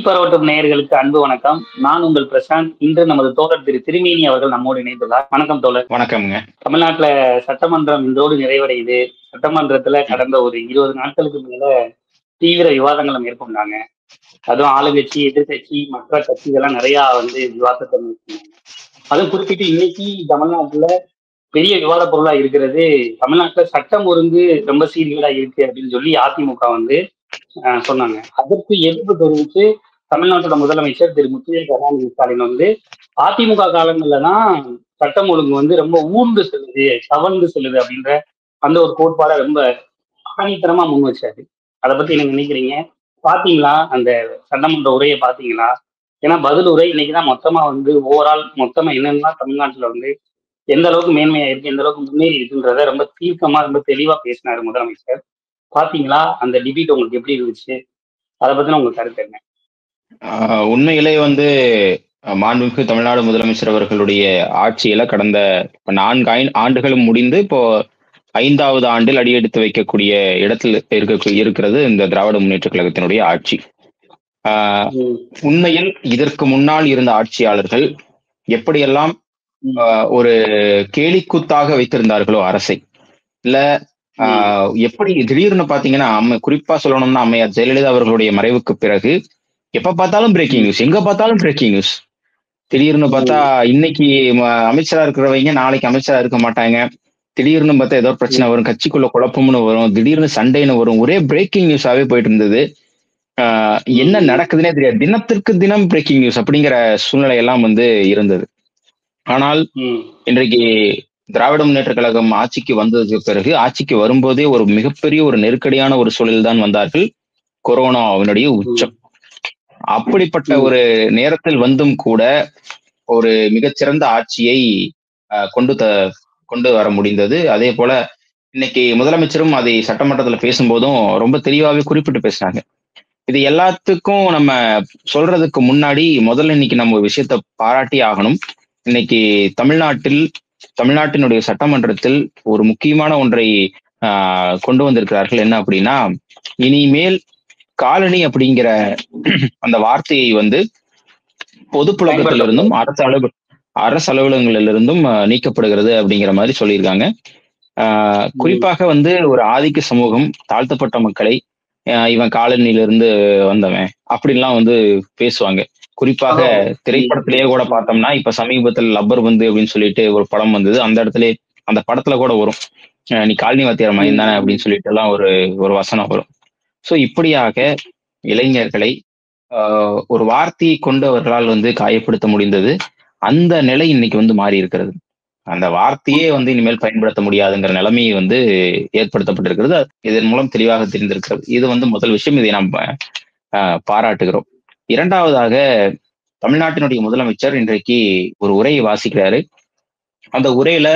பரவட்டும் நேயர்களுக்கு அன்பு வணக்கம். நான் உங்கள் பிரசாந்த். இன்று நமது தோழர் திரு திருமேனி அவர்கள் நம்மோடு இணைந்துள்ளார். வணக்கம் தோழர். வணக்கம்ங்க. தமிழ்நாட்டுல சட்டமன்றம் இன்றோடு நிறைவடையுது. சட்டமன்றத்துல கடந்த ஒரு 20 நாட்களுக்கு மேல தீவிர விவாதங்களை மேற்கொண்டாங்க. அதுவும் ஆளுங்கட்சி, எதிர்கட்சி, மற்ற கட்சிகள்லாம் நிறைய விவாதத்தை மேற்கொண்டாங்க. அதுவும் குறிப்பிட்டு இன்னைக்கு தமிழ்நாட்டுல பெரிய விவாத பொருளா இருக்கிறது, தமிழ்நாட்டுல சட்டம் ஒழுங்கு ரொம்ப சீர்கேடா இருக்கு அப்படின்னு சொல்லி அதிமுக சொன்னாங்க. அதற்கு எதிர்ப்பு தெரிவித்து தமிழ்நாட்டோட முதலமைச்சர் திரு முத்துவேல் கருணாநிதி ஸ்டாலின் அதிமுக காலங்கள்ல தான் சட்டம் ஒழுங்கு ரொம்ப ஊர்ந்து செல்லுது, தவழ்ந்து செல்லுது அப்படின்ற அந்த ஒரு கோட்பாடை ரொம்ப ஆணித்தனமா முன் வச்சாரு. அதை பத்தி என்ன நினைக்கிறீங்க? பாத்தீங்களா அந்த சட்டமன்ற உரையை பாத்தீங்களா? ஏன்னா பதில் உரை இன்னைக்குதான் மொத்தமா ஓவரால் மொத்தமா என்னன்னா தமிழ்நாட்டுல எந்த அளவுக்கு மேன்மையா இருக்கு, எந்த அளவுக்கு முன்னேறி இருக்குன்றத ரொம்ப தீர்க்கமா ரொம்ப தெளிவா பேசினாரு முதலமைச்சர். பாத்தீங்களா அந்த டிபேட் உங்களுக்கு எப்படி இருந்துச்சு? அதை பத்தின உங்க கருத்து என்ன? உண்மையிலே மாண்புமிகு தமிழ்நாடு முதலமைச்சர் அவர்களுடைய ஆட்சியில கடந்த 4 ஆண்டுகளும் முடிந்து இப்போ 5வது ஆண்டில் அடியெடுத்து வைக்கக்கூடிய இடத்தில் இருக்கிறது இந்த திராவிட முன்னேற்ற கழகத்தினுடைய ஆட்சி. உண்மையில் இதற்கு முன்னால் இருந்த ஆட்சியாளர்கள் எப்படியெல்லாம் ஒரு கேலிக்கூத்தாக வைத்திருந்தார்களோ அரசை, இல்ல எப்படி திடீர்னு பாத்தீங்கன்னா குறிப்பா சொல்லணும்னா அம்மையார் ஜெயலலிதா அவர்களுடைய மறைவுக்கு பிறகு எப்ப பார்த்தாலும் பிரேக்கிங் நியூஸ், எங்க பார்த்தாலும் பிரேக்கிங் நியூஸ். திடீர்னு பார்த்தா இன்னைக்கு அமைச்சரா இருக்கிறவங்க நாளைக்கு அமைச்சரா இருக்க மாட்டாங்க. திடீர்னு பார்த்தா ஏதோ பிரச்சனை வரும், கட்சிக்குள்ள குழப்பம்னு வரும், திடீர்னு சண்டைன்னு வரும். ஒரே பிரேக்கிங் நியூஸாவே போயிட்டு இருந்தது. என்ன நடக்குதுன்னே தெரியாது. தினத்திற்கு தினம் பிரேக்கிங் நியூஸ் அப்படிங்கிற சூழ்நிலை எல்லாம் இருந்தது. ஆனால் இன்றைக்கு திராவிட முன்னேற்ற கழகம் ஆட்சிக்கு வந்ததுக்கு பிறகு, ஆட்சிக்கு வரும்போதே ஒரு மிகப்பெரிய ஒரு நெருக்கடியான ஒரு சூழலில் தான் வந்தார்கள். கொரோனாவினுடைய உச்சம். அப்படிப்பட்ட ஒரு நேரத்தில் வந்தும் கூட ஒரு மிகச்சிறந்த ஆட்சியை கொண்டு வர முடிந்தது. அதே போல இன்னைக்கு முதலமைச்சரும் அதை சட்டமன்றத்துல பேசும்போதும் ரொம்ப தெளிவாகவே குறிப்பிட்டு பேசினாங்க. இது எல்லாத்துக்கும் நம்ம சொல்றதுக்கு முன்னாடி முதல்ல இன்னைக்கு நம்ம ஒரு விஷயத்த பாராட்டி ஆகணும். இன்னைக்கு தமிழ்நாட்டினுடைய சட்டமன்றத்தில் ஒரு முக்கியமான ஒன்றை கொண்டு வந்திருக்கிறார்கள். என்ன அப்படின்னா, இனிமேல் காலனி அப்படிங்கிற அந்த வார்த்தையை பொது புழக்கத்திலிருந்தும் அரசு அலுவலகங்களிலிருந்தும் நீக்கப்படுகிறது அப்படிங்கிற மாதிரி சொல்லியிருக்காங்க. குறிப்பாக ஒரு ஆதிக்க சமூகம், தாழ்த்தப்பட்ட மக்களை இவன் காலனியிலிருந்து வந்தவன் அப்படின்லாம் பேசுவாங்க. குறிப்பாக திரைப்படத்திலேயே கூட பார்த்தோம்னா, இப்ப சமீபத்தில் லப்பர் அப்படின்னு சொல்லிட்டு ஒரு படம் வந்தது. அந்த இடத்துல அந்த படத்துல கூட வரும், நீ காலனி வாத்தியார் மையம் தானே அப்படின்னு சொல்லிட்டு எல்லாம் ஒரு வசனம் வரும். சோ இப்படியாக இளைஞர்களை ஒரு வார்த்தையை கொண்டு அவர்களால் காயப்படுத்த முடிந்தது. அந்த நிலை இன்னைக்கு மாறி இருக்கிறது. அந்த வார்த்தையே இனிமேல் பயன்படுத்த முடியாதுங்கிற நிலைமையை ஏற்படுத்தப்பட்டிருக்கிறது. இதன் மூலம் தெளிவாக தெரிந்திருக்கிறது. இது முதல் விஷயம். இதை நாம் பாராட்டுகிறோம். இரண்டாவதாக, தமிழ்நாட்டினுடைய முதலமைச்சர் இன்றைக்கு ஒரு உரையை வாசிக்கிறாரு. அந்த உரையில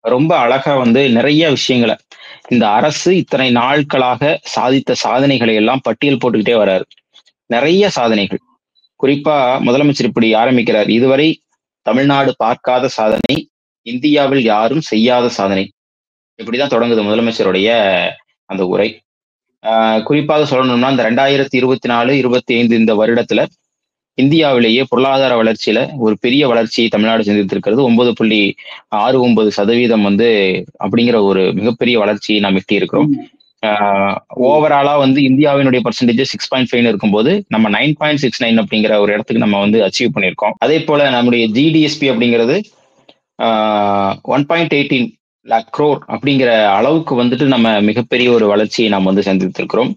ரொம்ப அழகா நிறைய விஷயங்களை, இந்த அரசு இத்தனை நாட்களாக சாதித்த சாதனைகளை எல்லாம் பட்டியல் போட்டுக்கிட்டே வர்றாரு. நிறைய சாதனைகள். குறிப்பா முதலமைச்சர் இப்படி ஆரம்பிக்கிறார்: இதுவரை தமிழ்நாடு பார்க்காத சாதனை, இந்தியாவில் யாரும் செய்யாத சாதனை. இப்படிதான் தொடங்குது முதலமைச்சருடைய அந்த உரை. குறிப்பாக சொல்லணும்னா, இந்த 2024-25 இந்த வருடத்துல இந்தியாவிலேயே பொருளாதார வளர்ச்சியில ஒரு பெரிய வளர்ச்சியை தமிழ்நாடு சந்தித்திருக்கிறது. 9.69% அப்படிங்கிற ஒரு மிகப்பெரிய வளர்ச்சியை நாம் எட்டி இருக்கிறோம். ஓவராலா இந்தியாவினுடைய பர்சன்டேஜ் 6.5 இருக்கும்போது நம்ம 9.69 அப்படிங்கிற ஒரு இடத்துக்கு நம்ம அச்சீவ் பண்ணியிருக்கோம். அதே போல நம்முடைய ஜிடிஎஸ்பி அப்படிங்கிறது 1.18 lakh crore அப்படிங்கிற அளவுக்கு நம்ம மிகப்பெரிய ஒரு வளர்ச்சியை நாம் சந்தித்திருக்கிறோம்.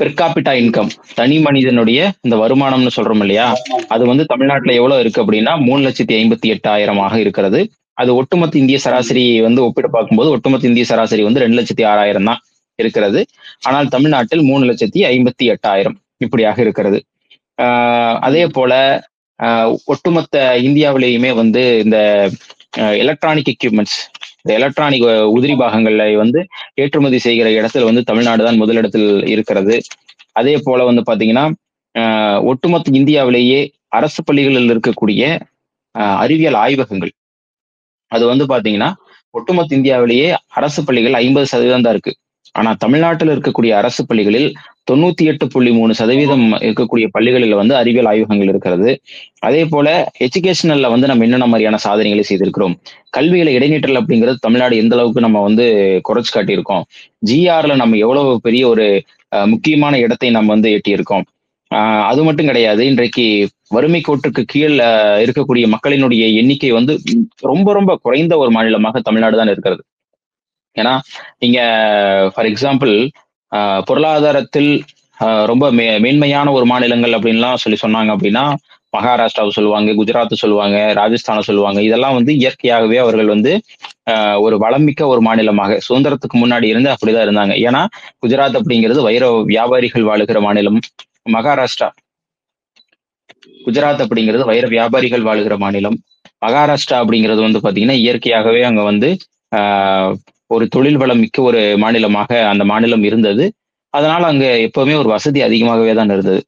பெர்காபிட்டா இன்கம், தனி மனிதனுடைய இந்த வருமானம்னு சொல்றோம் இல்லையா, அது தமிழ்நாட்டுல எவ்வளவு இருக்கு அப்படின்னா 3,58,000 இருக்கிறது. அது ஒட்டுமொத்த இந்திய சராசரி ஒப்பிட்டு பார்க்கும்போது ஒட்டுமொத்த இந்திய சராசரி 2,06,000 தான் இருக்கிறது. ஆனால் தமிழ்நாட்டில் 3,58,000 இப்படியாக இருக்கிறது. அதே போல ஒட்டுமொத்த இந்தியாவிலேயுமே இந்த எலக்ட்ரானிக் எக்யூப்மெண்ட்ஸ், இந்த எலக்ட்ரானிக் உதிரி பாகங்களை ஏற்றுமதி செய்கிற இடத்துல தமிழ்நாடு தான் முதலிடத்தில் இருக்கிறது. அதே போல பாத்தீங்கன்னா, ஒட்டுமொத்த இந்தியாவிலேயே அரசு பள்ளிகளில் இருக்கக்கூடிய அறிவியல் ஆய்வகங்கள், அது பாத்தீங்கன்னா ஒட்டுமொத்த இந்தியாவிலேயே அரசு பள்ளிகள் 50% தான் இருக்கு. ஆனா தமிழ்நாட்டில் இருக்கக்கூடிய அரசு பள்ளிகளில் 98.3% இருக்கக்கூடிய பள்ளிகளில் வந்து அறிவியல் ஆய்வகங்கள் இருக்கிறது. அதே போல எஜுகேஷனல்ல வந்து நம்ம என்னென்ன மாதிரியான சாதனைகளை செய்திருக்கிறோம், கல்வியில இடைநிற்றல் அப்படிங்கிறது தமிழ்நாடு எந்த அளவுக்கு நம்ம வந்து குறைச்சு காட்டியிருக்கோம், ஜிஆர்ல நம்ம எவ்வளவு பெரிய ஒரு முக்கியமான இடத்தை நம்ம வந்து எட்டியிருக்கோம். அது மட்டும் கிடையாது, இன்றைக்கு வறுமை கோட்டுக்கு கீழ் இருக்கக்கூடிய மக்களினுடைய எண்ணிக்கை வந்து ரொம்ப ரொம்ப குறைந்த ஒரு மாநிலமாக தமிழ்நாடு தான் இருக்கிறது. ஏன்னா நீங்க ஃபார் எக்ஸாம்பிள் பொருளாதாரத்தில் ரொம்ப மேன்மையான ஒரு மாநிலங்கள் அப்படின்லாம் சொன்னாங்க அப்படின்னா மகாராஷ்டிராவை சொல்லுவாங்க, குஜராத் சொல்லுவாங்க, ராஜஸ்தானை சொல்லுவாங்க. இதெல்லாம் வந்து இயற்கையாகவே அவர்கள் வந்து ஒரு வளமிக்க ஒரு மாநிலமாக சுதந்திரத்துக்கு முன்னாடி இருந்து அப்படிதான் இருந்தாங்க. ஏன்னா குஜராத் அப்படிங்கிறது வைர வியாபாரிகள் வாழுகிற மாநிலம், மகாராஷ்டிரா குஜராத் அப்படிங்கிறது வைர வியாபாரிகள் வாழுகிற மாநிலம், மகாராஷ்டிரா அப்படிங்கிறது வந்து பாத்தீங்கன்னா இயற்கையாகவே அங்க வந்து ஒரு தொழில் வளம் மிக்க ஒரு மாநிலமாக அந்த மாநிலம் இருந்தது. அதனால அங்க எப்பவுமே ஒரு வசதி அதிகமாகவே தான் இருந்தது.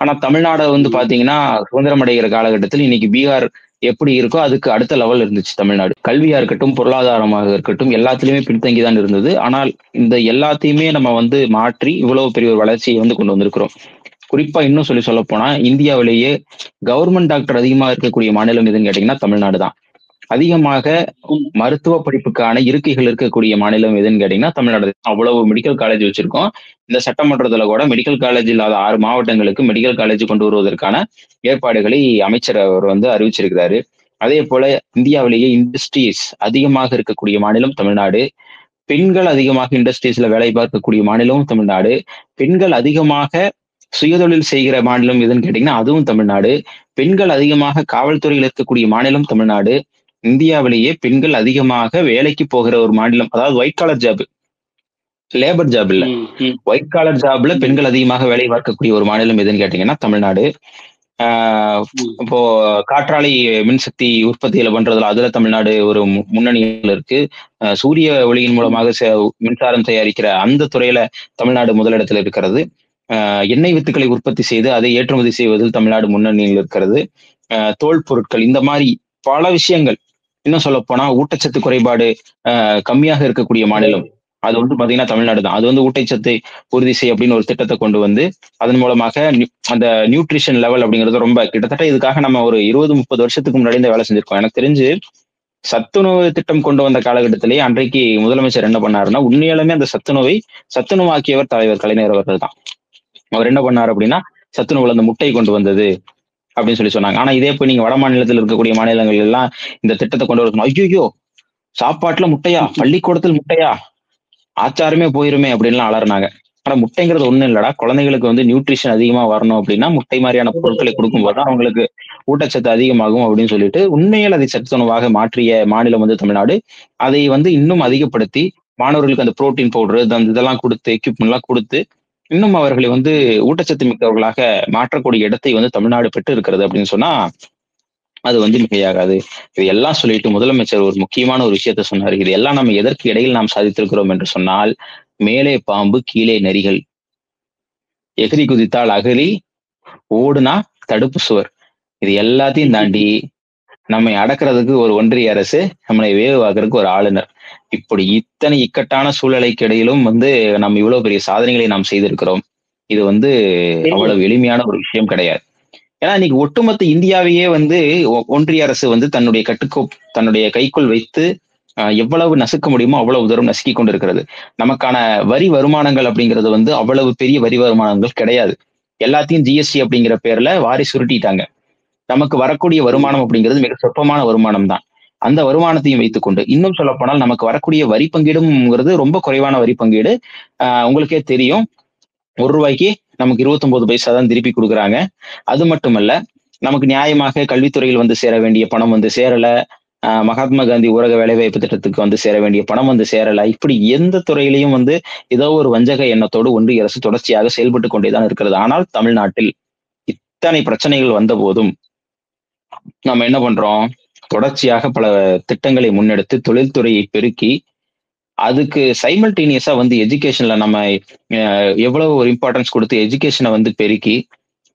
ஆனா தமிழ்நாடு வந்து பாத்தீங்கன்னா சுதந்திரம் அடைகிற காலகட்டத்தில் இன்னைக்கு பீகார் எப்படி இருக்கோ அதுக்கு அடுத்த லெவல் இருந்துச்சு தமிழ்நாடு. கல்வியா இருக்கட்டும், பொருளாதாரமாக இருக்கட்டும், எல்லாத்துலயுமே பின்தங்கி தான் இருந்தது. ஆனால் இந்த எல்லாத்தையுமே நம்ம வந்து மாற்றி இவ்வளவு பெரிய ஒரு வளர்ச்சியை வந்து கொண்டு வந்திருக்கிறோம். குறிப்பா இன்னும் சொல்ல போனா இந்தியாவிலேயே கவர்மெண்ட் டாக்டர் அதிகமா இருக்கக்கூடிய மாநிலம் எதுன்னு கேட்டீங்கன்னா தமிழ்நாடு தான். அதிகமாக மருத்துவ படிப்புக்கான இருக்கைகள் இருக்கக்கூடிய மாநிலம் எதுன்னு கேட்டீங்கன்னா தமிழ்நாடு. அவ்வளவு மெடிக்கல் காலேஜ் வச்சிருக்கோம். இந்த சட்டமன்றத்துல கூட மெடிக்கல் காலேஜ் இல்லாத 6 மாவட்டங்களுக்கு மெடிக்கல் காலேஜ் கொண்டு வருவதற்கான ஏற்பாடுகளை அமைச்சர் அவர் வந்து அறிவிச்சிருக்கிறாரு. அதே போல இந்தியாவிலேயே இண்டஸ்ட்ரீஸ் அதிகமாக இருக்கக்கூடிய மாநிலம் தமிழ்நாடு. பெண்கள் அதிகமாக இண்டஸ்ட்ரீஸ்ல வேலை பார்க்கக்கூடிய மாநிலமும் தமிழ்நாடு. பெண்கள் அதிகமாக சுயதொழில் செய்கிற மாநிலம் எதுன்னு கேட்டீங்கன்னா அதுவும் தமிழ்நாடு. பெண்கள் அதிகமாக காவல்துறையில் இருக்கக்கூடிய மாநிலம் தமிழ்நாடு. இந்தியாவிலேயே பெண்கள் அதிகமாக வேலைக்கு போகிற ஒரு மாநிலம், அதாவது white collar job, labour job இல்ல, ஒயிட் காலர் ஜாப்ல பெண்கள் அதிகமாக வேலை பார்க்கக்கூடிய ஒரு மாநிலம் எதுன்னு கேட்டீங்கன்னா தமிழ்நாடு. இப்போ காற்றாலை மின்சக்தி உற்பத்தியில பண்றதுல அதுல தமிழ்நாடு ஒரு முன்னணியில் இருக்கு. சூரிய ஒளியின் மூலமாக மின்சாரம் தயாரிக்கிற அந்த துறையில தமிழ்நாடு முதலிடத்தில் இருக்கிறது. எண்ணெய் வித்துக்களை உற்பத்தி செய்து அதை ஏற்றுமதி செய்வதில் தமிழ்நாடு முன்னணியில் இருக்கிறது. தோல் பொருட்கள், இந்த மாதிரி பல விஷயங்கள். இன்னும் சொல்ல போனா ஊட்டச்சத்து குறைபாடு கம்மியாக இருக்கக்கூடிய மாநிலம் அது வந்து பாத்தீங்கன்னா தமிழ்நாடு தான். அது வந்து ஊட்டச்சத்தை உறுதி செய்ய அப்படின்னு ஒரு திட்டத்தை கொண்டு வந்து அதன் மூலமாக அந்த நியூட்ரிஷன் லெவல் அப்படிங்கிறது ரொம்ப கிட்டத்தட்ட இதுக்காக நம்ம ஒரு 20-30 வருஷத்துக்கு முன்னாடி இந்த வேலை செஞ்சிருக்கோம். எனக்கு தெரிஞ்சு சத்துணவு திட்டம் கொண்டு வந்த காலகட்டத்திலேயே அன்றைக்கு முதலமைச்சர் என்ன பண்ணாருன்னா உண்மையாலுமே அந்த சத்துணவாக்கியவர் தலைவர் கலைஞர் அவர்கள் தான். அவர் என்ன பண்ணாரு அப்படின்னா சத்துணவுல அந்த முட்டை கொண்டு வந்தது அப்படின்னு சொன்னாங்க. ஆனா இதே போய் நீங்க வட மாநிலத்தில் இருக்கக்கூடிய மாநிலங்கள் எல்லாம் இந்த திட்டத்தை கொண்டு வரணும், ஐயோ சாப்பாட்டுல முட்டையா, பள்ளிக்கூடத்தில் முட்டையா, ஆச்சாரமே போயிருமே அப்படின்லாம் அலறினாங்க. ஆனா முட்டைங்கிறது ஒண்ணும் இல்லடா, குழந்தைகளுக்கு வந்து நியூட்ரிஷன் அதிகமா வரணும் அப்படின்னா முட்டை மாதிரியான பொருட்களை கொடுக்கும்போது தான் அவங்களுக்கு ஊட்டச்சத்து அதிகமாகும் அப்படின்னு சொல்லிட்டு உண்மையில் அதை சத்துணவாக மாற்றிய மாநிலம் வந்து தமிழ்நாடு. அதை வந்து இன்னும் அதிகப்படுத்தி மாணவர்களுக்கு அந்த புரோட்டீன் பவுடர் அந்த இதெல்லாம் கொடுத்து எக்யூப்மெண்ட் எல்லாம் கொடுத்து இன்னும் அவர்களை வந்து ஊட்டச்சத்து மிக்கவர்களாக மாற்றக்கூடிய இடத்தை வந்து தமிழ்நாடு பெற்று இருக்கிறது அப்படின்னு சொன்னா அது வந்து மிகையாகாது. இது எல்லாம் சொல்லிட்டு முதலமைச்சர் ஒரு முக்கியமான ஒரு விஷயத்த சொன்னார். இது எல்லாம் நம்ம எதற்கு இடையில் நாம் சாதித்திருக்கிறோம் என்று சொன்னால், மேலே பாம்பு கீழே நரிகள், எகிரி குதித்தால் அகலி, ஓடுனா தடுப்பு சுவர். இது எல்லாத்தையும் தாண்டி நம்மை அடக்கிறதுக்கு ஒரு ஒன்றிய அரசு, நம்மளை வேவாக்குறதுக்கு ஒரு ஆளுநர். இப்படி இத்தனை இக்கட்டான சூழ்நிலைக்கு இடையிலும் வந்து நம்ம இவ்வளவு பெரிய சாதனைகளை நாம் செய்திருக்கிறோம். இது வந்து அவ்வளவு எளிமையான ஒரு விஷயம் கிடையாது. ஏன்னா இன்னைக்கு ஒட்டுமொத்த இந்தியாவையே வந்து ஒன்றிய அரசு வந்து தன்னுடைய கைக்குள் வைத்து எவ்வளவு நசுக்க முடியுமோ அவ்வளவு தூரம் நசுக்கி கொண்டு இருக்கிறது. நமக்கான வரி வருமானங்கள் அப்படிங்கிறது வந்து அவ்வளவு பெரிய வரி வருமானங்கள் கிடையாது. எல்லாத்தையும் ஜிஎஸ்டி அப்படிங்கிற பேர்ல வாரி சுருட்டிட்டாங்க. நமக்கு வரக்கூடிய வருமானம் அப்படிங்கிறது மிக சொற்பமான வருமானம் தான். அந்த வருமானத்தையும் வைத்துக்கொண்டு இன்னும் சொல்ல போனால் நமக்கு வரக்கூடிய வரி பங்கீடுங்கிறது ரொம்ப குறைவான வரி பங்கீடு. உங்களுக்கே தெரியும், ₹1 நமக்கு 29 பைசா தான் திருப்பி கொடுக்குறாங்க. அது மட்டுமல்ல, நமக்கு நியாயமாக கல்வித்துறையில் வந்து சேர வேண்டிய பணம் வந்து சேரல, மகாத்மா காந்தி ஊரக வேலைவாய்ப்பு திட்டத்துக்கு வந்து சேர வேண்டிய பணம் வந்து சேரல. இப்படி எந்த துறையிலையும் வந்து ஏதோ ஒரு வஞ்சக எண்ணத்தோடு ஒன்றிய அரசு தொடர்ச்சியாக செயல்பட்டு கொண்டேதான் இருக்கிறது. ஆனால் தமிழ்நாட்டில் இத்தனை பிரச்சனைகள் வந்த போதும் நம்ம என்ன பண்றோம், தொடர்ச்சியாக பல திட்டங்களை முன்னெடுத்து தொழில்துறையை பெருக்கி அதுக்கு சைமல்டேனியஸா வந்து எஜுகேஷன்ல நம்ம எவ்வளவு ஒரு இம்பார்ட்டன்ஸ் கொடுத்து எஜுகேஷனை வந்து பெருக்கி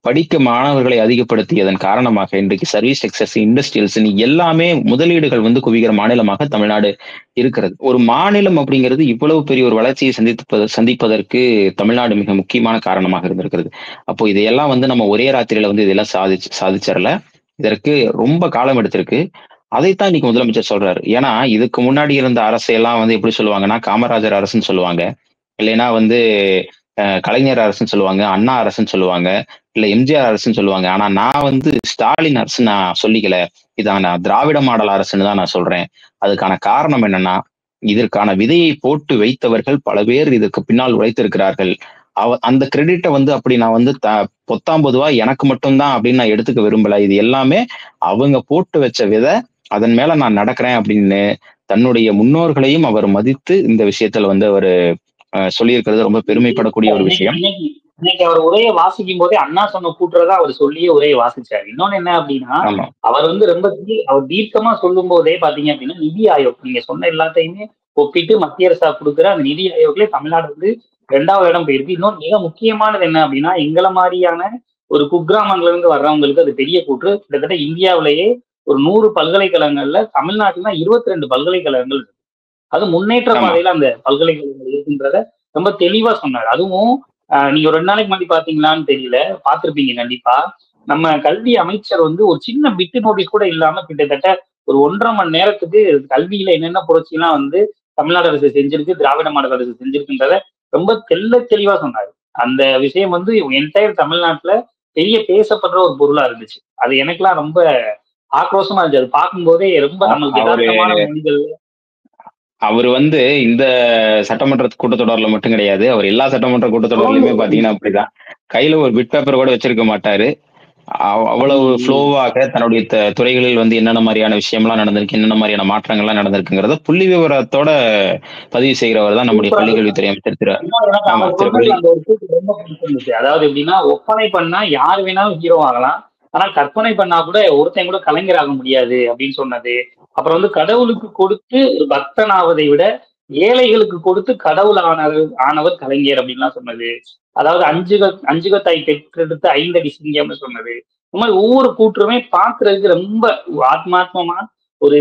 படிக்க மாணவர்களை அதிகப்படுத்தியதன் காரணமாக இன்றைக்கு சர்வீஸ் செக்டர்ஸ், இண்டஸ்ட்ரியல்ஸ் எல்லாமே முதலீடுகள் வந்து குவிக்கிற மாநிலமாக தமிழ்நாடு இருக்கிறது. ஒரு மாநிலம் அப்படிங்கிறது இவ்வளவு பெரிய ஒரு வளர்ச்சியை சந்திப்பதற்கு தமிழ்நாடு மிக முக்கியமான காரணமாக இருந்திருக்கிறது. அப்போ இதையெல்லாம் வந்து நம்ம ஒரே ராத்திரியில வந்து இதெல்லாம் சாதிச்சிடல. இதற்கு ரொம்ப காலம் எடுத்திருக்கு. அதைத்தான் இன்னைக்கு முதலமைச்சர் சொல்றாரு. ஏன்னா இதுக்கு முன்னாடி இருந்த அரசையெல்லாம் வந்து எப்படி சொல்லுவாங்கன்னா காமராஜர் அரசுன்னு சொல்லுவாங்க, இல்லைன்னா வந்து கலைஞர் அரசுன்னு சொல்லுவாங்க, அண்ணா அரசுன்னு சொல்லுவாங்க, இல்ல எம்ஜிஆர் அரசுன்னு சொல்லுவாங்க. ஆனா நான் வந்து ஸ்டாலின் அரசு நான் சொல்லிக்கல, இதான் நான் திராவிட மாடல் அரசுன்னு தான் நான் சொல்றேன். அதுக்கான காரணம் என்னன்னா, இதற்கான விதையை போட்டு வைத்தவர்கள் பல பேர் இதுக்கு பின்னால் உழைத்திருக்கிறார்கள். அந்த கிரெடிட்டை வந்து அப்படி நான் வந்து பொத்தாம் பொதுவா எனக்கு மட்டும்தான் அப்படின்னு நான் எடுத்துக்க விரும்பல. இது எல்லாமே அவங்க போட்டு வச்ச விதை, அதன் மேல நான் நடக்கிறேன் அப்படின்னு தன்னுடைய முன்னோர்களையும் அவர் மதித்து இந்த விஷயத்துல வந்து அவர் சொல்லியிருக்கிறது ரொம்ப பெருமைப்படக்கூடிய ஒரு விஷயம். இன்னைக்கு அவர் உரையை வாசிக்கும் போதே அண்ணா சொன்ன கூட்டுறதா அவர் சொல்லியே உரையை வாசிச்சாரு. இன்னொன்னு என்ன அப்படின்னா, அவர் வந்து ரொம்ப அவர் தீர்க்கமா சொல்லும் போதே பாத்தீங்க அப்படின்னா, நிதி ஆயோக் நீங்க சொன்ன எல்லாத்தையுமே ஒப்பிட்டு மத்திய அரசா கொடுக்குற அந்த நிதி ஆயோக்ல தமிழ்நாடு வந்து 2வது இடம் போயிருக்கு. இன்னொரு மிக முக்கியமானது என்ன அப்படின்னா, எங்களை மாதிரியான ஒரு குக்கிராமங்கள்ல இருந்து வர்றவங்களுக்கு அது பெரிய கூற்று. கிட்டத்தட்ட இந்தியாவிலேயே ஒரு 100 பல்கலைக்கழகங்கள்ல தமிழ்நாட்டுல 22 பல்கலைக்கழகங்கள் இருக்கு. அது முன்னேற்ற பாதையில அந்த பல்கலைக்கழகங்கள் இருக்குன்றத ரொம்ப தெளிவா சொன்னார். அதுவும் நீங்க ஒரு 2 நாளைக்கு முன்னாடி பாத்தீங்களான்னு தெரியல, பார்த்திருப்பீங்க கண்டிப்பா. நம்ம கல்வி அமைச்சர் வந்து ஒரு சின்ன பிட்டு நோட்டீஸ் கூட இல்லாம கிட்டத்தட்ட ஒரு 1.5 மணி நேரத்துக்கு கல்வியில என்னென்ன புரட்சிலாம் வந்து தமிழ்நாடு அரசு செஞ்சிருக்கு, திராவிட மாடல் அரசு செஞ்சிருக்குன்றத ரொம்ப தெளிவா சொன்னாரு. அந்த விஷயம் வந்து என்டையர் தமிழ்நாட்டுல பெரிய பேசப்படுற ஒரு பொருளா இருந்துச்சு. அது எனக்கெல்லாம் ரொம்ப ஆக்ரோஷமா இருந்துச்சு. அது பார்க்கும்போதே ரொம்ப நம்மளுக்கு யதார்த்தமான மொழிகள். அவர் வந்து இந்த சட்டமன்ற கூட்டத்தொடர்ல மட்டும் கிடையாது, அவர் எல்லா சட்டமன்ற கூட்டத்தொடர்லயுமே பாத்தீங்கன்னா அப்படிதான். கையில ஒரு பிட் பேப்பர் கூட வச்சிருக்க மாட்டாரு. அவ்வளவு ஃப்ளோவாக தன்னுடைய துறைகளில் வந்து என்னென்ன மாதிரியான விஷயம்லாம் நடந்திருக்கு, என்னென்ன மாதிரியான மாற்றங்கள்லாம் நடந்திருக்குங்கிறத புள்ளி விவரத்தோட பதிவு செய்கிறவர் தான் நம்முடைய பள்ளிக்கல்வித்துறை அமைச்சர் திரு. அதாவது எப்படின்னா, ஒப்பனை பண்ணா யாரு வேணாலும் ஹீரோ ஆகலாம், ஆனா கற்பனை பண்ணா கூட ஒருத்தன் கூட கலைஞர் ஆக முடியாது அப்படின்னு சொன்னது. அப்புறம் வந்து கடவுளுக்கு கொடுத்து ஒரு பக்தன் ஆவதை விட ஏழைகளுக்கு கொடுத்து கடவுள் ஆனவர் கலைஞர் அப்படின்லாம் சொன்னது. அதாவது அஞ்சுகத்தாய் பெற்றெடுத்து 5 அடி சிங்கம்னு சொன்னது. இந்த மாதிரி ஒவ்வொரு கூற்றுமே பாக்குறதுக்கு ரொம்ப ஆத்மாத்மமா ஒரு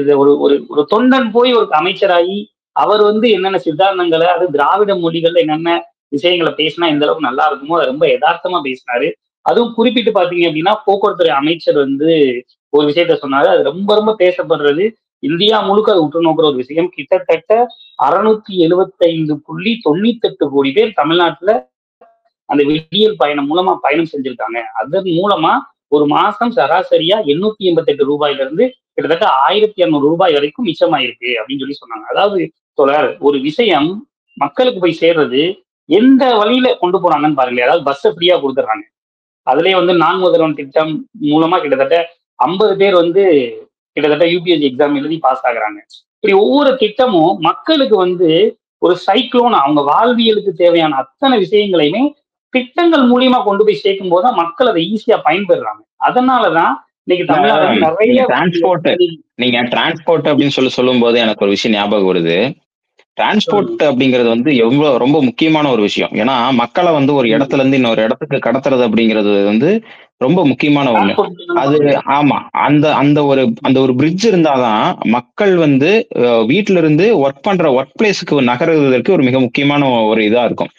ஒரு தொண்டன் போய் ஒரு அமைச்சராகி அவர் வந்து என்னென்ன சித்தாந்தங்களை, அது திராவிட மொழிகள்ல என்னென்ன விஷயங்களை பேசினா எந்த அளவுக்கு நல்லா இருக்குமோ அதை ரொம்ப யதார்த்தமா பேசினாரு. அதுவும் குறிப்பிட்டு பாத்தீங்க அப்படின்னா, போக்குவரத்துறை அமைச்சர் வந்து ஒரு விஷயத்த சொன்னாரு. அது ரொம்ப ரொம்ப பேசப்படுறது. இந்தியா முழுக்க அது உற்று நோக்குற ஒரு விஷயம். கிட்டத்தட்ட 675.98 கோடி பேர் தமிழ்நாட்டுல அந்த விடியல் பயணம் மூலமா பயணம் செஞ்சிருக்காங்க. அதன் மூலமா ஒரு மாசம் சராசரியா 888 ரூபாயில இருந்து கிட்டத்தட்ட 1200 ரூபாய் வரைக்கும் மிச்சமாயிருக்கு அப்படின்னு சொல்லி சொன்னாங்க. அதாவது தொடர் ஒரு விஷயம் மக்களுக்கு போய் சேர்றது எந்த வழியில கொண்டு போறாங்கன்னு பாருங்களேன். அதாவது பஸ் ஃப்ரீயா கொடுத்துட்றாங்க. அதுலயே வந்து நான் முதல்வன் திட்டம் மூலமா கிட்டத்தட்ட 50 பேர் வந்து கிட்டத்தட்ட யூபிஎஸ்சி எக்ஸாம் எழுதி பாஸ் ஆகுறாங்க. இப்படி ஒவ்வொரு திட்டமும் மக்களுக்கு வந்து ஒரு சைக்ளோன் அவங்க வாழ்வியலுக்கு தேவையான அத்தனை விஷயங்களையுமே திட்டங்கள் மூலியமா கொண்டு போய் சேர்க்கும் போது மக்கள் அதை ஈஸியா பயன்பெறாங்க. அதனாலதான் இன்னைக்கு தமிழ்நாடு நிறைய நீங்க டிரான்ஸ்போர்ட் அப்படின்னு சொல்லும் போது எனக்கு ஒரு விஷயம் ஞாபகம் வருது. டிரான்ஸ்போர்ட் அப்படிங்கிறது வந்து எவ்வளவு ரொம்ப முக்கியமான ஒரு விஷயம். ஏன்னா மக்களை வந்து ஒரு இடத்துல இருந்து இன்னொரு இடத்துக்கு கடத்துறது அப்படிங்கிறது வந்து ரொம்ப முக்கியமான ஒண்ணு. அது ஆமா, அந்த ஒரு பிரிட்ஜ் இருந்தாதான் மக்கள் வந்து வீட்டுல இருந்து ஒர்க் பண்ற ஒர்க் பிளேஸுக்கு நகருவதற்கு ஒரு மிக முக்கியமான ஒரு இதா இருக்கும்.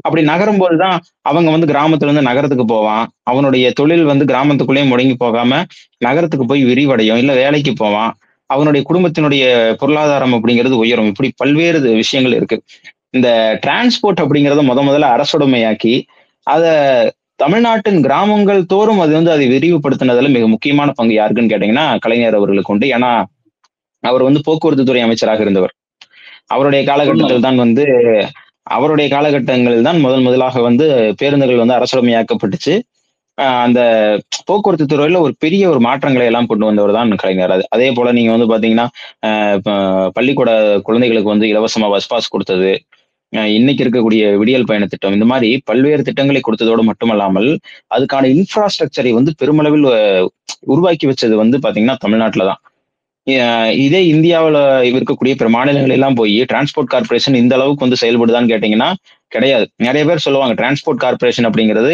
அப்படி நகரும் போதுதான் அவங்க வந்து கிராமத்துல இருந்து நகரத்துக்கு போவான். அவனுடைய தொழில் வந்து கிராமத்துக்குள்ளேயே முடங்கி போகாம நகரத்துக்கு போய் விரிவடையும், இல்ல வேலைக்கு போவான். அவனுடைய குடும்பத்தினுடைய பொருளாதாரம் அப்படிங்கிறது உயரும். இப்படி பல்வேறு விஷயங்கள் இருக்கு. இந்த டிரான்ஸ்போர்ட் அப்படிங்கறத முதல்ல அரசுடைமையாக்கி அத தமிழ்நாட்டின் கிராமங்கள் தோறும் அது வந்து அதை விரிவுபடுத்தினதுல மிக முக்கியமான பங்கு யாருக்குன்னு கேட்டீங்கன்னா கலைஞர் அவர்களுக்கு உண்டு. ஏன்னா அவர் வந்து போக்குவரத்து துறை அமைச்சராக இருந்தவர். அவருடைய காலகட்டத்தில் தான் வந்து அவருடைய காலகட்டங்களில் தான் முதலாக வந்து பேருந்துகள் வந்து அரசுடைமையாக்கப்பட்டுச்சு. அந்த போக்குவரத்து துறையில ஒரு பெரிய ஒரு மாற்றங்களை எல்லாம் கொண்டு வந்தவர் தான் கலைஞர். அதே போல நீங்க வந்து பாத்தீங்கன்னா பள்ளிக்கூட குழந்தைகளுக்கு வந்து இலவசமா பஸ் பாஸ் கொடுத்தது, இன்னைக்கு இருக்கக்கூடிய விடியல் பயண திட்டம், இந்த மாதிரி பல்வேறு திட்டங்களை கொடுத்ததோடு மட்டுமல்லாமல் அதுக்கான இன்ஃப்ராஸ்ட்ரக்சரை வந்து பெருமளவில் உருவாக்கி வச்சது வந்து பாத்தீங்கன்னா தமிழ்நாட்டுல தான். இதே இந்தியாவில் இருக்கக்கூடிய பிற மாநிலங்கள் எல்லாம் போய் டிரான்ஸ்போர்ட் கார்பரேஷன் இந்த அளவுக்கு வந்து செயல்படுதான்னு கேட்டீங்கன்னா கிடையாது. நிறைய பேர் சொல்லுவாங்க டிரான்ஸ்போர்ட் கார்பரேஷன் அப்படிங்கிறது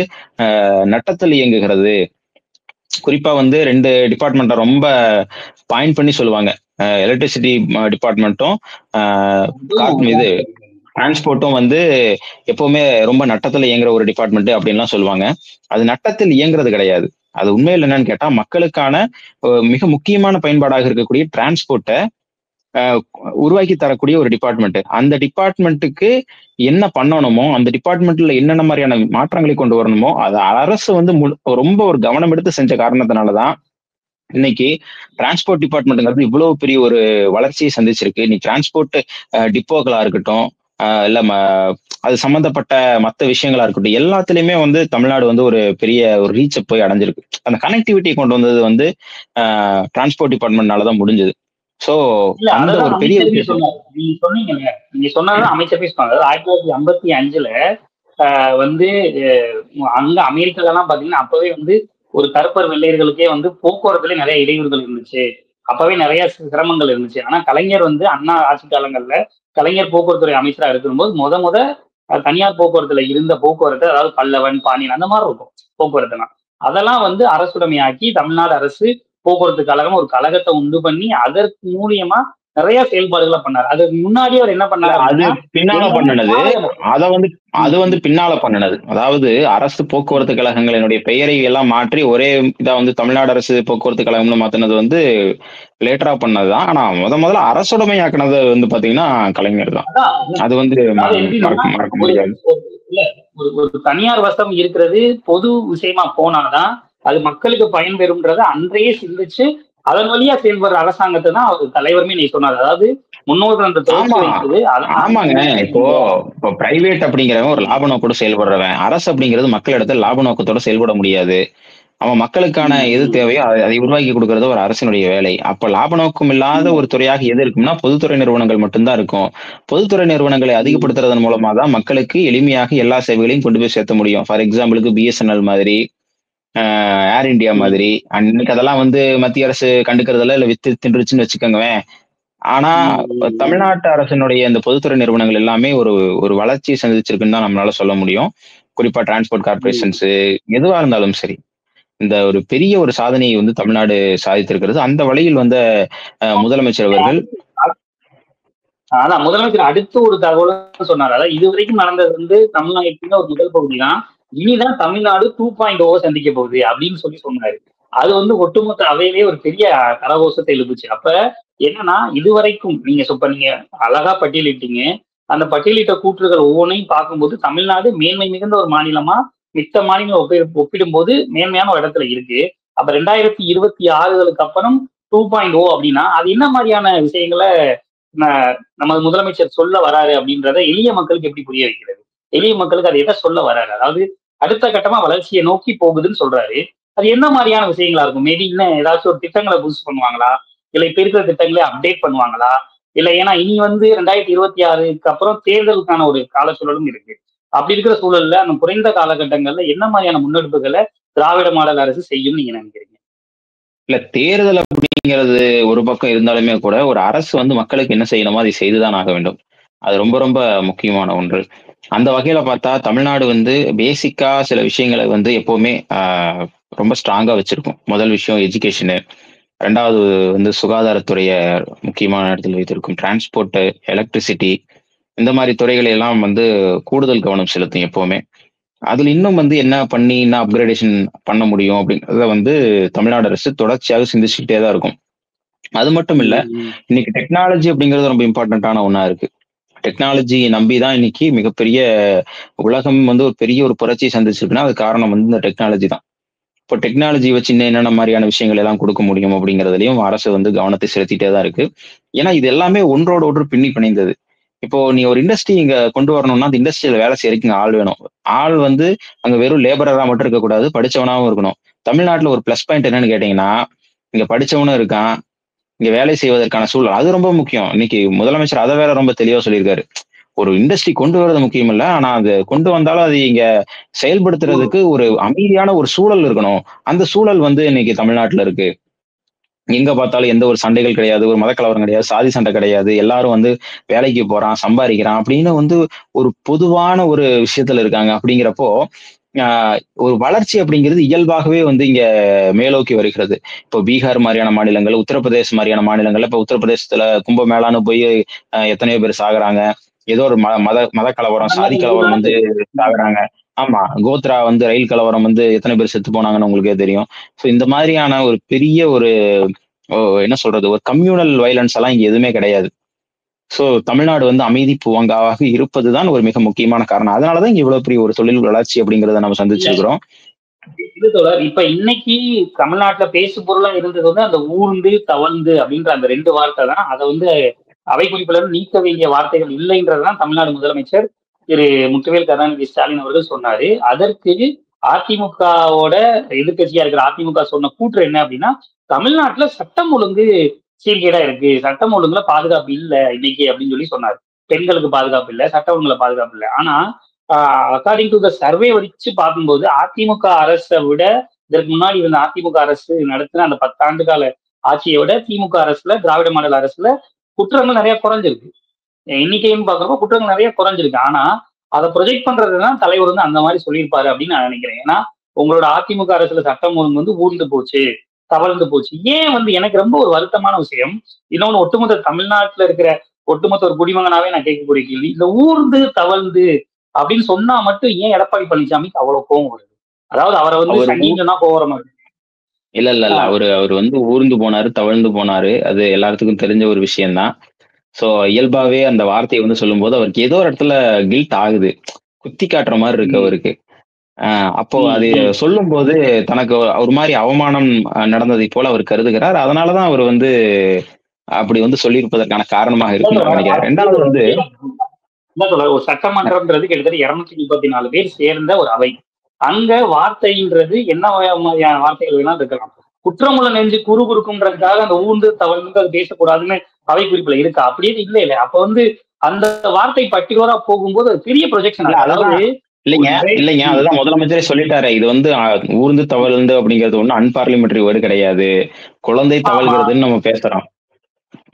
நட்டத்தில் இயங்குகிறது. குறிப்பா வந்து 2 டிபார்ட்மெண்ட்டை ரொம்ப பாயிண்ட் பண்ணி சொல்லுவாங்க. எலக்ட்ரிசிட்டி டிபார்ட்மெண்ட்டும் இது டிரான்ஸ்போர்ட்டும் வந்து எப்பவுமே ரொம்ப நட்டத்தில் இயங்குற ஒரு டிபார்ட்மெண்ட் அப்படின்லாம் சொல்லுவாங்க. அது நட்டத்தில் இயங்குறது கிடையாது. அது உண்மையில் என்னன்னு கேட்டா மக்களுக்கான மிக முக்கியமான பயன்பாடாக இருக்கக்கூடிய டிரான்ஸ்போர்ட்டை உருவாக்கி தரக்கூடிய ஒரு டிபார்ட்மெண்ட். அந்த டிபார்ட்மெண்ட்டுக்கு என்ன பண்ணணுமோ, அந்த டிபார்ட்மெண்ட்ல என்னென்ன மாதிரியான மாற்றங்களை கொண்டு வரணுமோ அதை அரசு வந்து ரொம்ப ஒரு கவனம் எடுத்து செஞ்ச காரணத்தினாலதான் இன்னைக்கு டிரான்ஸ்போர்ட் டிபார்ட்மெண்ட்ங்கிறது இவ்வளவு பெரிய ஒரு வளர்ச்சியை சந்திச்சிருக்கு. இன்னைக்கு டிரான்ஸ்போர்ட் டிப்போக்களா இருக்கட்டும், இல்ல அது சம்பந்தப்பட்ட மற்ற விஷயங்களா இருக்கட்டும், எல்லாத்துலயுமே வந்து தமிழ்நாடு வந்து ஒரு பெரிய ஒரு ரீச்சை போய் அடைஞ்சிருக்கு. அந்த கனெக்டிவிட்டி கொண்டு வந்தது வந்து டிரான்ஸ்போர்ட் டிபார்ட்மெண்ட்னாலதான் முடிஞ்சது. சோ அந்த ஒரு பெரிய விஷயம் நீங்க சொன்னீங்கல்ல, நீங்க சொன்னதான் அமைச்சர் பேசுவாங்க. 1955 வந்து அங்க அமெரிக்கால எல்லாம் பாத்தீங்கன்னா அப்பவே வந்து ஒரு கருப்பர் வெள்ளையர்களுக்கே வந்து போக்குவரத்துல நிறைய இடையூறுகள் இருந்துச்சு. அப்பவே நிறைய சிரமங்கள் இருந்துச்சு. ஆனா கலைஞர் வந்து அண்ணா ஆட்சி காலங்கள்ல கலைஞர் போக்குவரத்துறை அமைச்சரா இருக்கும்போது முத தனியார் போக்குவரத்துல இருந்த போக்குவரத்து, அதாவது பல்லவன், பாண்டியன் அந்த மாதிரி இருக்கும் போக்குவரத்துலாம். அதெல்லாம் வந்து அரசுடைமையாக்கி தமிழ்நாடு அரசு போக்குவரத்து கழகம் ஒரு கழகத்தை உண்டு பண்ணி அதற்கு மூலியமா நிறைய செயல்பாடுகளை பண்ணாரு. அதுக்கு முன்னாடி அவர் என்ன பண்ணாரு? அது பின்னால பண்ணினது. அது வந்து பின்னால பண்ணினது. அதாவது அரசு போக்குவரத்து கழகங்களினுடைய பெயரை எல்லாம் மாற்றி ஒரே இதா வந்து தமிழ்நாடு அரசு போக்குவரத்து கழகம்னு மாத்தினது வந்து லேட்டரா பண்ணதுதான். ஆனா முதல்ல அரசுடைமையாக்குனது வந்து பாத்தீங்கன்னா கலைஞர் தான். அது வந்து மறக்க முடியாது. ஒரு தனியார் வசம் இருக்கிறது பொது விஷயமா போனாதான் அது மக்களுக்கு பயன்பெறும்ன்றத அன்றையே சிந்திச்சு அதன் வழியா செயல்படுற அரசாங்கத்தை தான் அவர் தலைவருமே நீ சொன்னார். அதாவது முன்னோர்கள் அந்த துவக்கி வைத்தது. ஆமாங்க. இப்போ பிரைவேட் அப்படிங்கிறவன் ஒரு லாப நோக்கோட செயல்படுறவன். அரசு அப்படிங்கிறது மக்களிடத்தில் லாப நோக்கத்தோட செயல்பட முடியாது. அவன் மக்களுக்கான எது தேவையோ அதை உருவாக்கி கொடுக்கறது ஒரு அரசினுடைய வேலை. அப்ப லாப நோக்கம் இல்லாத ஒரு துறையாக எது இருக்கும்னா பொதுத்துறை நிறுவனங்கள் மட்டும்தான் இருக்கும். பொதுத்துறை நிறுவனங்களை அதிகப்படுத்துறதன் மூலமா தான் மக்களுக்கு எளிமையாக எல்லா சேவைகளையும் கொண்டு போய் சேர்த்த முடியும். ஃபார் எக்ஸாம்பிளுக்கு BSNL மாதிரி, ஏர் இந்தியா மாதிரி. இன்னைக்கு அதெல்லாம் வந்து மத்திய அரசு கண்டுக்கிறதுல இல்ல வித்து தின்றுச்சுன்னு வச்சுக்கோங்கவேன். ஆனா தமிழ்நாட்டு அரசினுடைய இந்த பொதுத்துறை நிறுவனங்கள் எல்லாமே ஒரு வளர்ச்சியை சந்திச்சிருக்குன்னு தான் நம்மளால சொல்ல முடியும். குறிப்பா டிரான்ஸ்போர்ட் கார்பரேஷன்ஸ் எதுவா இருந்தாலும் சரி, இந்த ஒரு பெரிய ஒரு சாதனையை வந்து தமிழ்நாடு சாதித்திருக்கிறது. அந்த வழியில் வந்த முதலமைச்சர் அவர்கள் அதான் முதலமைச்சர் அடுத்து ஒரு தகவல் சொன்னார். அதாவது இதுவரைக்கும் நடந்தது வந்து தமிழ்நாட்டின் ஒரு முதல் பகுதி தான். இனிதான் தமிழ்நாடு 2.0 சந்திக்க போகுது அப்படின்னு சொன்னாரு. அது வந்து ஒட்டுமொத்த அவையிலே ஒரு பெரிய கரகோஷத்தை எழுப்புச்சு. அப்ப என்னன்னா இதுவரைக்கும் நீங்க அழகா பட்டியலிட்டீங்க. அந்த பட்டியலிட்ட கூற்றுகள் ஒவ்வொன்றையும் பார்க்கும்போது தமிழ்நாடு மேன்மை மிகுந்த ஒரு மாநிலமா மித்த மாநிலம் ஒப்பிடும்போது மேன்மையான ஒரு இடத்துல இருக்கு. அப்ப 2026களுக்கு அப்புறம் 2.0 அப்படின்னா அது என்ன மாதிரியான விஷயங்களை நமது முதலமைச்சர் சொல்ல வராரு அப்படின்றத எளிய மக்களுக்கு எப்படி புரிய வைக்கிறது? எளிய மக்களுக்கு அதை எதை சொல்ல வராரு? அதாவது அடுத்த கட்டமா வளர்ச்சியை நோக்கி போகுதுன்னு சொல்றாரு. அது என்ன மாதிரியான விஷயங்களா இருக்கும்? மேபி இன்னும் ஏதாச்சும் ஒரு திட்டங்களை புதுசு பண்ணுவாங்களா? இல்ல இப்ப இருக்கிற திட்டங்களை அப்டேட் பண்ணுவாங்களா? இல்ல ஏன்னா இனி வந்து 2026க்கு அப்புறம் தேர்தலுக்கான ஒரு கால சூழலும் இருக்கு. அப்படி இருக்கிற சூழல்ல அந்த குறைந்த காலகட்டங்கள்ல என்ன மாதிரியான முன்னெடுப்புகளை திராவிட மாடல் அரசு செய்யும் நீங்க நினைக்கிறீங்க? இல்ல தேர்தல் அப்படிங்கிறது ஒரு பக்கம் இருந்தாலுமே கூட ஒரு அரசு வந்து மக்களுக்கு என்ன செய்யணுமோ அதை செய்துதான் ஆக வேண்டும். அது ரொம்ப ரொம்ப முக்கியமான ஒன்று. அந்த வகையில பார்த்தா தமிழ்நாடு வந்து பேசிக்கா சில விஷயங்களை வந்து எப்பவுமே ரொம்ப ஸ்ட்ராங்கா வச்சிருக்கும். முதல் விஷயம் எஜுகேஷனு, ரெண்டாவது வந்து சுகாதாரத்துறைய முக்கியமான இடத்துல வைத்திருக்கும். டிரான்ஸ்போர்ட், எலக்ட்ரிசிட்டி இந்த மாதிரி துறைகளை எல்லாம் வந்து கூடுதல் கவனம் செலுத்தும் எப்பவுமே. அதுல இன்னும் வந்து என்ன பண்ணி என்ன அப்கிரேடேஷன் பண்ண முடியும் அப்படிங்கிறத வந்து தமிழ்நாடு அரசு தொடர்ச்சியாக சிந்திச்சுக்கிட்டே தான் இருக்கும். அது மட்டும் இல்ல, இன்னைக்கு டெக்னாலஜி அப்படிங்கிறது ரொம்ப இம்பார்ட்டன்டான ஒண்ணா இருக்கு. டெக்னாலஜி நம்பிதான் இன்னைக்கு மிகப்பெரிய உலகம் வந்து ஒரு பெரிய ஒரு புரட்சியை சந்திச்சிருக்குன்னா அது காரணம் வந்து இந்த டெக்னாலஜி தான். இப்போ டெக்னாலஜி வச்சு இன்னும் என்னென்ன மாதிரியான விஷயங்கள் எல்லாம் கொடுக்க முடியும் அப்படிங்கிறதுலையும் அரசு வந்து கவனத்தை செலுத்திட்டே தான் இருக்கு. ஏன்னா இது எல்லாமே ஒன்றோட ஒன்று பின்னி பிணைந்தது. இப்போ நீ ஒரு இண்டஸ்ட்ரி இங்க கொண்டு வரணும்னா அந்த இண்டஸ்ட்ரியில வேலை செய்யறதுக்கு ஆள் வேணும். ஆள் வந்து அங்க வெறும் லேபரரா மட்டும் இருக்கக்கூடாது, படிச்சவனாவும் இருக்கணும். தமிழ்நாட்டுல ஒரு பிளஸ் பாயிண்ட் என்னன்னு கேட்டீங்கன்னா, இங்க படிச்சவனும் இருக்கான், இங்க வேலை செய்வதற்கான சூழல் அது ரொம்ப முக்கியம். இன்னைக்கு முதலமைச்சர் அதை வேற ரொம்ப தெளிவா சொல்லியிருக்காரு. ஒரு இண்டஸ்ட்ரி கொண்டு வர்றது முக்கியம் இல்ல, ஆனா அது கொண்டு வந்தாலும் அது இங்க செயல்படுத்துறதுக்கு ஒரு அமைதியான ஒரு சூழல் இருக்கணும். அந்த சூழல் வந்து இன்னைக்கு தமிழ்நாட்டுல இருக்கு. எங்க பார்த்தாலும் எந்த ஒரு சண்டைகள் கிடையாது, ஒரு மதக்கலவரம் கிடையாது, சாதி சண்டை கிடையாது, எல்லாரும் வந்து வேலைக்கு போறான், சம்பாதிக்கிறான் அப்படின்னு வந்து ஒரு பொதுவான ஒரு விஷயத்துல இருக்காங்க. அப்படிங்கிறப்போ ஒரு வளர்ச்சி அப்படிங்கிறது இயல்பாகவே வந்து இங்க மேலோக்கி வருகிறது. இப்போ பீகார் மாதிரியான மாநிலங்கள், உத்தரப்பிரதேச மாதிரியான மாநிலங்கள்ல இப்ப உத்தரப்பிரதேசத்துல கும்பமேளான்னு போய் எத்தனையோ பேர் சாகுறாங்க. ஏதோ ஒரு மத மத கலவரம், அந்த சாதி மாதிரி கலவரம் வந்து நடக்குது. சாகுறாங்க. ஆமா. கோத்ரா வந்து ரயில் கலவரம் வந்து எத்தனை பேர் செத்து போனாங்கன்னு உங்களுக்கே தெரியும். சோ இந்த மாதிரியான ஒரு பெரிய ஒரு ஓ என்ன சொல்றது? ஒரு கம்யூனல் வயலன்ஸ் எல்லாம் இங்க எதுவுமே கிடையாது. சோ தமிழ்நாடு வந்து அமைதி பூங்காவாக இருப்பதுதான் ஒரு மிக முக்கியமான காரணம். அதனாலதான் இங்க இவ்வளவு பெரிய ஒரு தொழில் வளர்ச்சி அப்படிங்கிறத நம்ம இல்ல சந்திச்சிருக்கிறோம். இது தொடர் இப்ப இன்னைக்கு தமிழ்நாட்டுல பேசு பொருளா இருந்தது வந்து அந்த ஊர்ந்து தவழ்ந்து அப்படின்ற அந்த 2 வார்த்தை தான். அதை வந்து அவை குறிப்புல இருந்து நீக்க வேண்டிய வார்த்தைகள் இல்லைன்றதுதான் தமிழ்நாடு முதலமைச்சர் திரு முத்துவேல் கருணாநிதி ஸ்டாலின் அவர்கள் சொன்னாரு. அதற்கு அதிமுகவோட எதிர்க்கட்சியா இருக்கிற அதிமுக சொன்ன கூற்று என்ன அப்படின்னா, தமிழ்நாட்டுல சட்டம் ஒழுங்கு சீர்கேடா இருக்கு, சட்டம் ஒழுங்குல பாதுகாப்பு இல்ல இன்னைக்கு அப்படின்னு சொல்லி சொன்னாரு. பெண்களுக்கு பாதுகாப்பு இல்ல, சட்ட ஒழுங்குல பாதுகாப்பு இல்ல. ஆனா அக்கார்டிங் டு த சர்வே வச்சு பார்க்கும்போது அதிமுக அரசை விட இதற்கு முன்னாடி இருந்த அதிமுக அரசு நடத்தின அந்த 10 கால ஆட்சியை விட திமுக அரசுல, திராவிட மாடல் அரசுல குற்றங்கள் நிறைய குறைஞ்சிருக்கு. எண்ணிக்கைன்னு பாக்குறப்போ குற்றங்கள் நிறைய குறைஞ்சிருக்கு. ஆனா அதை ப்ரொஜெக்ட் பண்றதுதான் தலைவர் வந்து அந்த மாதிரி சொல்லியிருப்பாரு அப்படின்னு நான் நினைக்கிறேன். ஏன்னா உங்களோட அதிமுக அரசுல சட்டம் ஒழுங்கு வந்து ஊர்ந்து போச்சு, தவழ்ந்து போச்சு. ஏன் வந்து எனக்கு ரொம்ப ஒரு வருத்தமான விஷயம், இன்னொன்னு ஒட்டுமொத்த தமிழ்நாட்டுல இருக்கிற ஒட்டுமொத்த ஒரு குடிமகனாவே நான் கேட்கக்கூடிய கேள்வி, இந்த ஊர்ந்து தவழ்ந்து அப்படின்னு சொன்னா மட்டும் ஏன் எடப்பாடி பழனிசாமிக்கு அவ்வளவு கோவம் வருது? அதாவது அவரை வந்து அவரு சங்கின்னு சொன்னா கோவம் வர மாதிரி. இல்ல இல்ல இல்ல. ஆஹ் அவரு வந்து ஊர்ந்து போனாரு, தவழ்ந்து போனாரு. அது எல்லாத்துக்கும் தெரிஞ்ச ஒரு விஷயம் தான். சோ இயல்பாவே அந்த வார்த்தையை வந்து சொல்லும்போது அவருக்கு ஏதோ ஒரு இடத்துல கில்ட் ஆகுது. குத்தி காட்டுற மாதிரி இருக்கு உம் அவருக்கு. அப்போ உம் அது உம் சொல்லும்போது தனக்கு ஒரு மாதிரி அவமானம் நடந்ததை போல அவர் கருதுகிறார். அதனாலதான் அவர் வந்து அப்படி வந்து சொல்லியிருப்பதற்கான காரணமாக இல்ல இருக்கும்னு நான் தொடர், நினைக்கிறேன். இல்ல ரெண்டாவது வந்து தொடர், இல்ல தொடர், ஒரு சட்டமன்றம்ன்றது கிட்டத்தட்ட 234 பேர் சேர்ந்த ஒரு அவை. அங்க வார்த்தைன்றது என்ன மாதிரியான வார்த்தைகள் வேணாலும் இருக்கலாம். குற்றமுள்ள நெஞ்சு குறு குறுக்குன்றதுக்காக அந்த ஊர்ந்து தவழ்ந்து அது பேசக்கூடாதுன்னு அவை குறிப்புல இருக்கா? அப்படியே இல்ல இல்ல. அப்ப வந்து அந்த வார்த்தை பர்டிகுலரா போகும்போது அது பெரிய ப்ரொஜெக்ஷன் இல்ல ஆகுது. அதுதான் அதாவது ஒரு இல்லைங்க இல்லைங்க அதுதான் முதலமைச்சரே சொல்லிட்டாரு. இது வந்து ஊர்ந்து தவழ்ந்து அப்படிங்கிறது ஒண்ணு அன்பார்லிமெண்டரி வேர்டு கிடையாது. குழந்தை ஆமா. தவழ்கிறதுன்னு நம்ம பேசுறோம்.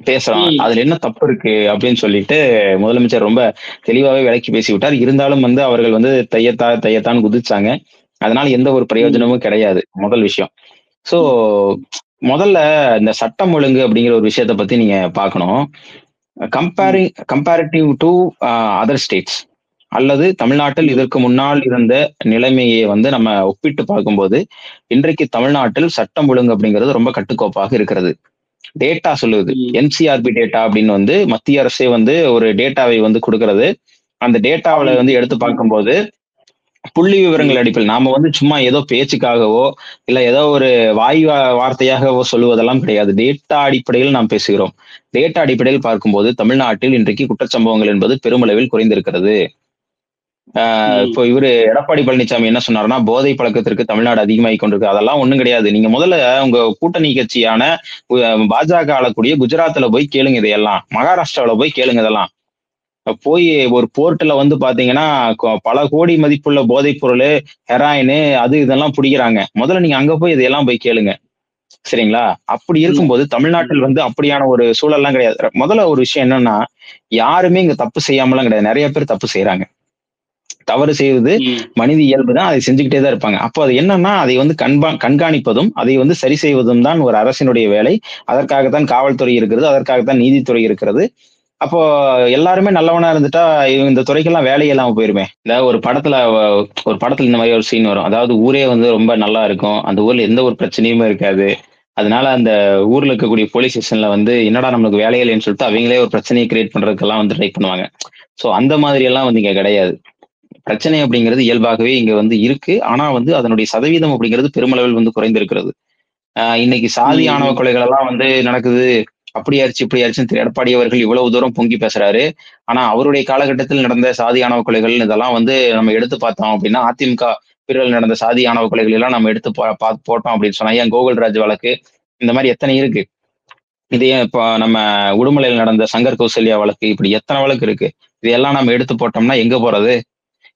ம், அதுல என்ன தப்பு இருக்கு அப்படின்னு சொல்லிட்டு முதலமைச்சர் ரொம்ப தெளிவாவே விளக்கி பேசி விட்டார். இருந்தாலும் வந்து அவர்கள் வந்து தையத்தான் குதிச்சாங்க. அதனால எந்த ஒரு ம், பிரயோஜனமும் கிடையாது. முதல் விஷயம். சோ ம், முதல்ல இந்த சட்டம் ஒழுங்கு அப்படிங்கிற ஒரு விஷயத்த பத்தி நீங்க பார்க்கணும். ம், கம்பேரிட்டிவ் டு அதர் ஸ்டேட்ஸ் அல்லது தமிழ்நாட்டில் ம், இதற்கு முன்னால் இருந்த நிலைமையை வந்து நம்ம ஒப்பிட்டு பார்க்கும்போது இன்றைக்கு தமிழ்நாட்டில் சட்டம் ஒழுங்கு அப்படிங்கிறது ரொம்ப கட்டுக்கோப்பாக இருக்கிறது. டேட்டா சொல்லுது. ம், என்சிஆர்பி டேட்டா அப்படின்னு வந்து மத்திய அரசே வந்து ஒரு டேட்டாவை வந்து கொடுக்கிறது. அந்த டேட்டாவில வந்து எடுத்து பார்க்கும்போது புள்ளி விவரங்கள் ம், அடிப்பில் நாம வந்து சும்மா ஏதோ பேச்சுக்காகவோ இல்ல ஏதோ ஒரு வாய் வார்த்தையாகவோ சொல்லுவதெல்லாம் கிடையாது. டேட்டா அடிப்படையில் நாம் பேசுகிறோம். டேட்டா அடிப்படையில் பார்க்கும்போது தமிழ்நாட்டில் இன்றைக்கு குற்றச்சம்பவங்கள் என்பது பெருமளவில் குறைந்திருக்கிறது. ம், இப்போ இவரு எடப்பாடி பழனிசாமி என்ன சொன்னாருன்னா போதை பழக்கத்திற்கு தமிழ்நாடு அதிகமாகி கொண்டிருக்கு. அதெல்லாம் ஒண்ணும் கிடையாது. நீங்க முதல்ல உங்க கூட்டணி கட்சியான பாஜக ஆளக்கூடிய குஜராத்ல போய் கேளுங்க இதையெல்லாம். மகாராஷ்டிராவில போய் கேளுங்க இதெல்லாம். போய் ஒரு போர்ட்ல வந்து பாத்தீங்கன்னா பல கோடி மதிப்புள்ள போதைப் பொருள், ஹெராயின் அது இதெல்லாம் பிடிக்கிறாங்க. முதல்ல நீங்க அங்க போய் இதையெல்லாம் போய் கேளுங்க. சரிங்களா? அப்படி உண்மை. இருக்கும்போது ம், தமிழ்நாட்டில் வந்து அப்படியான ஒரு சூழல்லாம் கிடையாது. முதல்ல ஒரு விஷயம் என்னன்னா, யாருமே இங்க தப்பு செய்யாமலாம் கிடையாது. நிறைய பேர் தப்பு செய்றாங்க. தவறு செய்வது ம், மனித இயல்பு தான். அதை செஞ்சுக்கிட்டே தான் இருப்பாங்க. அப்போ அது என்னன்னா, அதை வந்து கண்காணிப்பதும், அதை வந்து சரி செய்வதும் தான் ஒரு அரசினுடைய வேலை. அதற்காகத்தான் காவல்துறை இருக்கிறது. அதற்காகத்தான் நீதித்துறை இருக்கிறது. அப்போ எல்லாருமே நல்லவனா இருந்துட்டா, இந்த துறைக்கெல்லாம் வேலையே இல்லாம போயிருமே. இந்த ஒரு படத்துல இந்த மாதிரி ஒரு சீன் வரும். அதாவது ஊரே வந்து ரொம்ப நல்லா இருக்கும். அந்த ஊர்ல எந்த ஒரு பிரச்சனையுமே இருக்காது. அதனால அந்த ஊர்ல இருக்கக்கூடிய போலீஸ் ஸ்டேஷன்ல வந்து என்னடா நம்மளுக்கு வேலையே இல்லைன்னு சொல்லிட்டு அவங்களே ஒரு பிரச்சனையை கிரியேட் பண்றதுக்கெல்லாம் வந்து ட்ரை பண்ணுவாங்க. சோ அந்த மாதிரி எல்லாம் வந்து இங்க கிடையாது. பிரச்சனை அப்படிங்கிறது இயல்பாகவே இங்க வந்து இருக்கு. ஆனா வந்து அதனுடைய சதவீதம் அப்படிங்கிறது பெருமளவில் வந்து குறைந்திருக்கிறது. இன்னைக்கு சாதி ஆணவ ம், கொலைகள் எல்லாம் வந்து நடக்குது. அப்படி ஆயிருச்சு, இப்படி ஆயிருச்சுன்னு திரு எடப்பாடி அவர்கள் இவ்வளவு தூரம் பொங்கி பேசுறாரு. ஆனா அவருடைய காலகட்டத்தில் நடந்த சாதி ஆணவ கொலைகள் இதெல்லாம் வந்து நம்ம எடுத்து பார்த்தோம் அப்படின்னா, அதிமுக பிரிவில் நடந்த சாதி ஆணவ கொலைகள் எல்லாம் நம்ம எடுத்து போட்டோம் அப்படின்னு சொன்னா, ஏன் கோகுல்ராஜ் வழக்கு இந்த மாதிரி எத்தனை இருக்கு. இது ஏன் இப்போ நம்ம உடுமலையில் நடந்த சங்கர் கௌசல்யா வழக்கு இப்படி எத்தனை வழக்கு இருக்கு. இதையெல்லாம் நம்ம எடுத்து போட்டோம்னா எங்க போறது?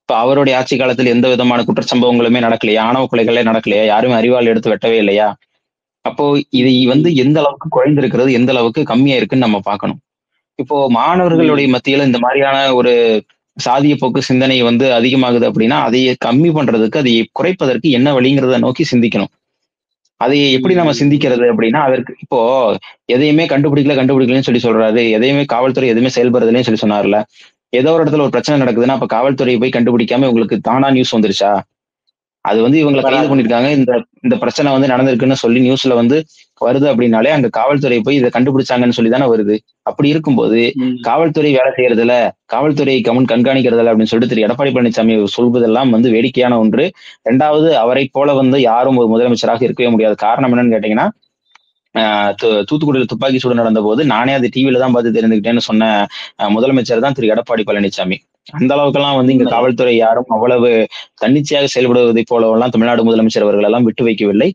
இப்ப அவருடைய ஆட்சி காலத்தில் எந்த விதமான குற்றச்சம்பவங்களுமே நடக்கலையா? ஆணவ கொலைகளே நடக்கலையா? யாருமே அரிவாள் எடுத்து வெட்டவே இல்லையா? அப்போ இதை வந்து எந்த அளவுக்கு குறைந்திருக்கிறது, எந்த அளவுக்கு கம்மியா இருக்குன்னு நம்ம பார்க்கணும். இப்போ மாணவர்களுடைய மத்தியில இந்த மாதிரியான ஒரு சாதிய போக்கு சிந்தனை வந்து அதிகமாகுது அப்படின்னா, அதை கம்மி பண்றதுக்கு, அதை குறைப்பதற்கு என்ன வழிங்கிறத நோக்கி சிந்திக்கணும். அதை எப்படி நம்ம சிந்திக்கிறது அப்படின்னா, அதற்கு இப்போ எதையுமே கண்டுபிடிக்கலன்னு சொல்லி சொல்றாரு. எதையுமே காவல்துறை எதுவுமே செயல்படுறதுலன்னு சொல்லி சொன்னார்ல. ஏதோ ஒரு இடத்துல ஒரு பிரச்சனை நடக்குதுன்னா, அப்ப காவல்துறையை போய் கண்டுபிடிக்காம உங்களுக்கு தானா நியூஸ் வந்துருச்சா? அது வந்து இவங்கள கைது வராது. பண்ணிருக்காங்க. இந்த இந்த பிரச்சனை வந்து நடந்திருக்குன்னு சொல்லி நியூஸ்ல வந்து வருது அப்படின்னாலே, அங்க காவல்துறை போய் இத கண்டுபிடிச்சாங்கன்னு சொல்லி தானே வருது. அப்படி இருக்கும்போது, காவல்துறை வேலை செய்யறதில்ல, காவல்துறை கண்காணிக்கிறதில்ல அப்படின்னு சொல்லிட்டு திரு எடப்பாடி பழனிசாமி சொல்வதெல்லாம் வந்து வேடிக்கையான ஒன்று. 2வது அவரைப் போல வந்து யாரும் ஒரு முதலமைச்சராக இருக்கவே முடியாது. காரணம் என்னன்னு கேட்டீங்கன்னா, தூத்துக்குடியில துப்பாக்கி சூடு நடந்தபோது நானே அது டிவில தான் பார்த்து தெரிந்துக்கிட்டேன்னு சொன்ன முதலமைச்சர் தான் திரு எடப்பாடி பழனிசாமி. அந்த அளவுக்கெல்லாம் வந்து இங்க உண்மைதான். காவல்துறை யாரும் அவ்வளவு தன்னிச்சையாக செயல்படுவதைப் போலவெல்லாம் தமிழ்நாடு முதலமைச்சர் அவர்கள் எல்லாம் விட்டு வைக்கவில்லை.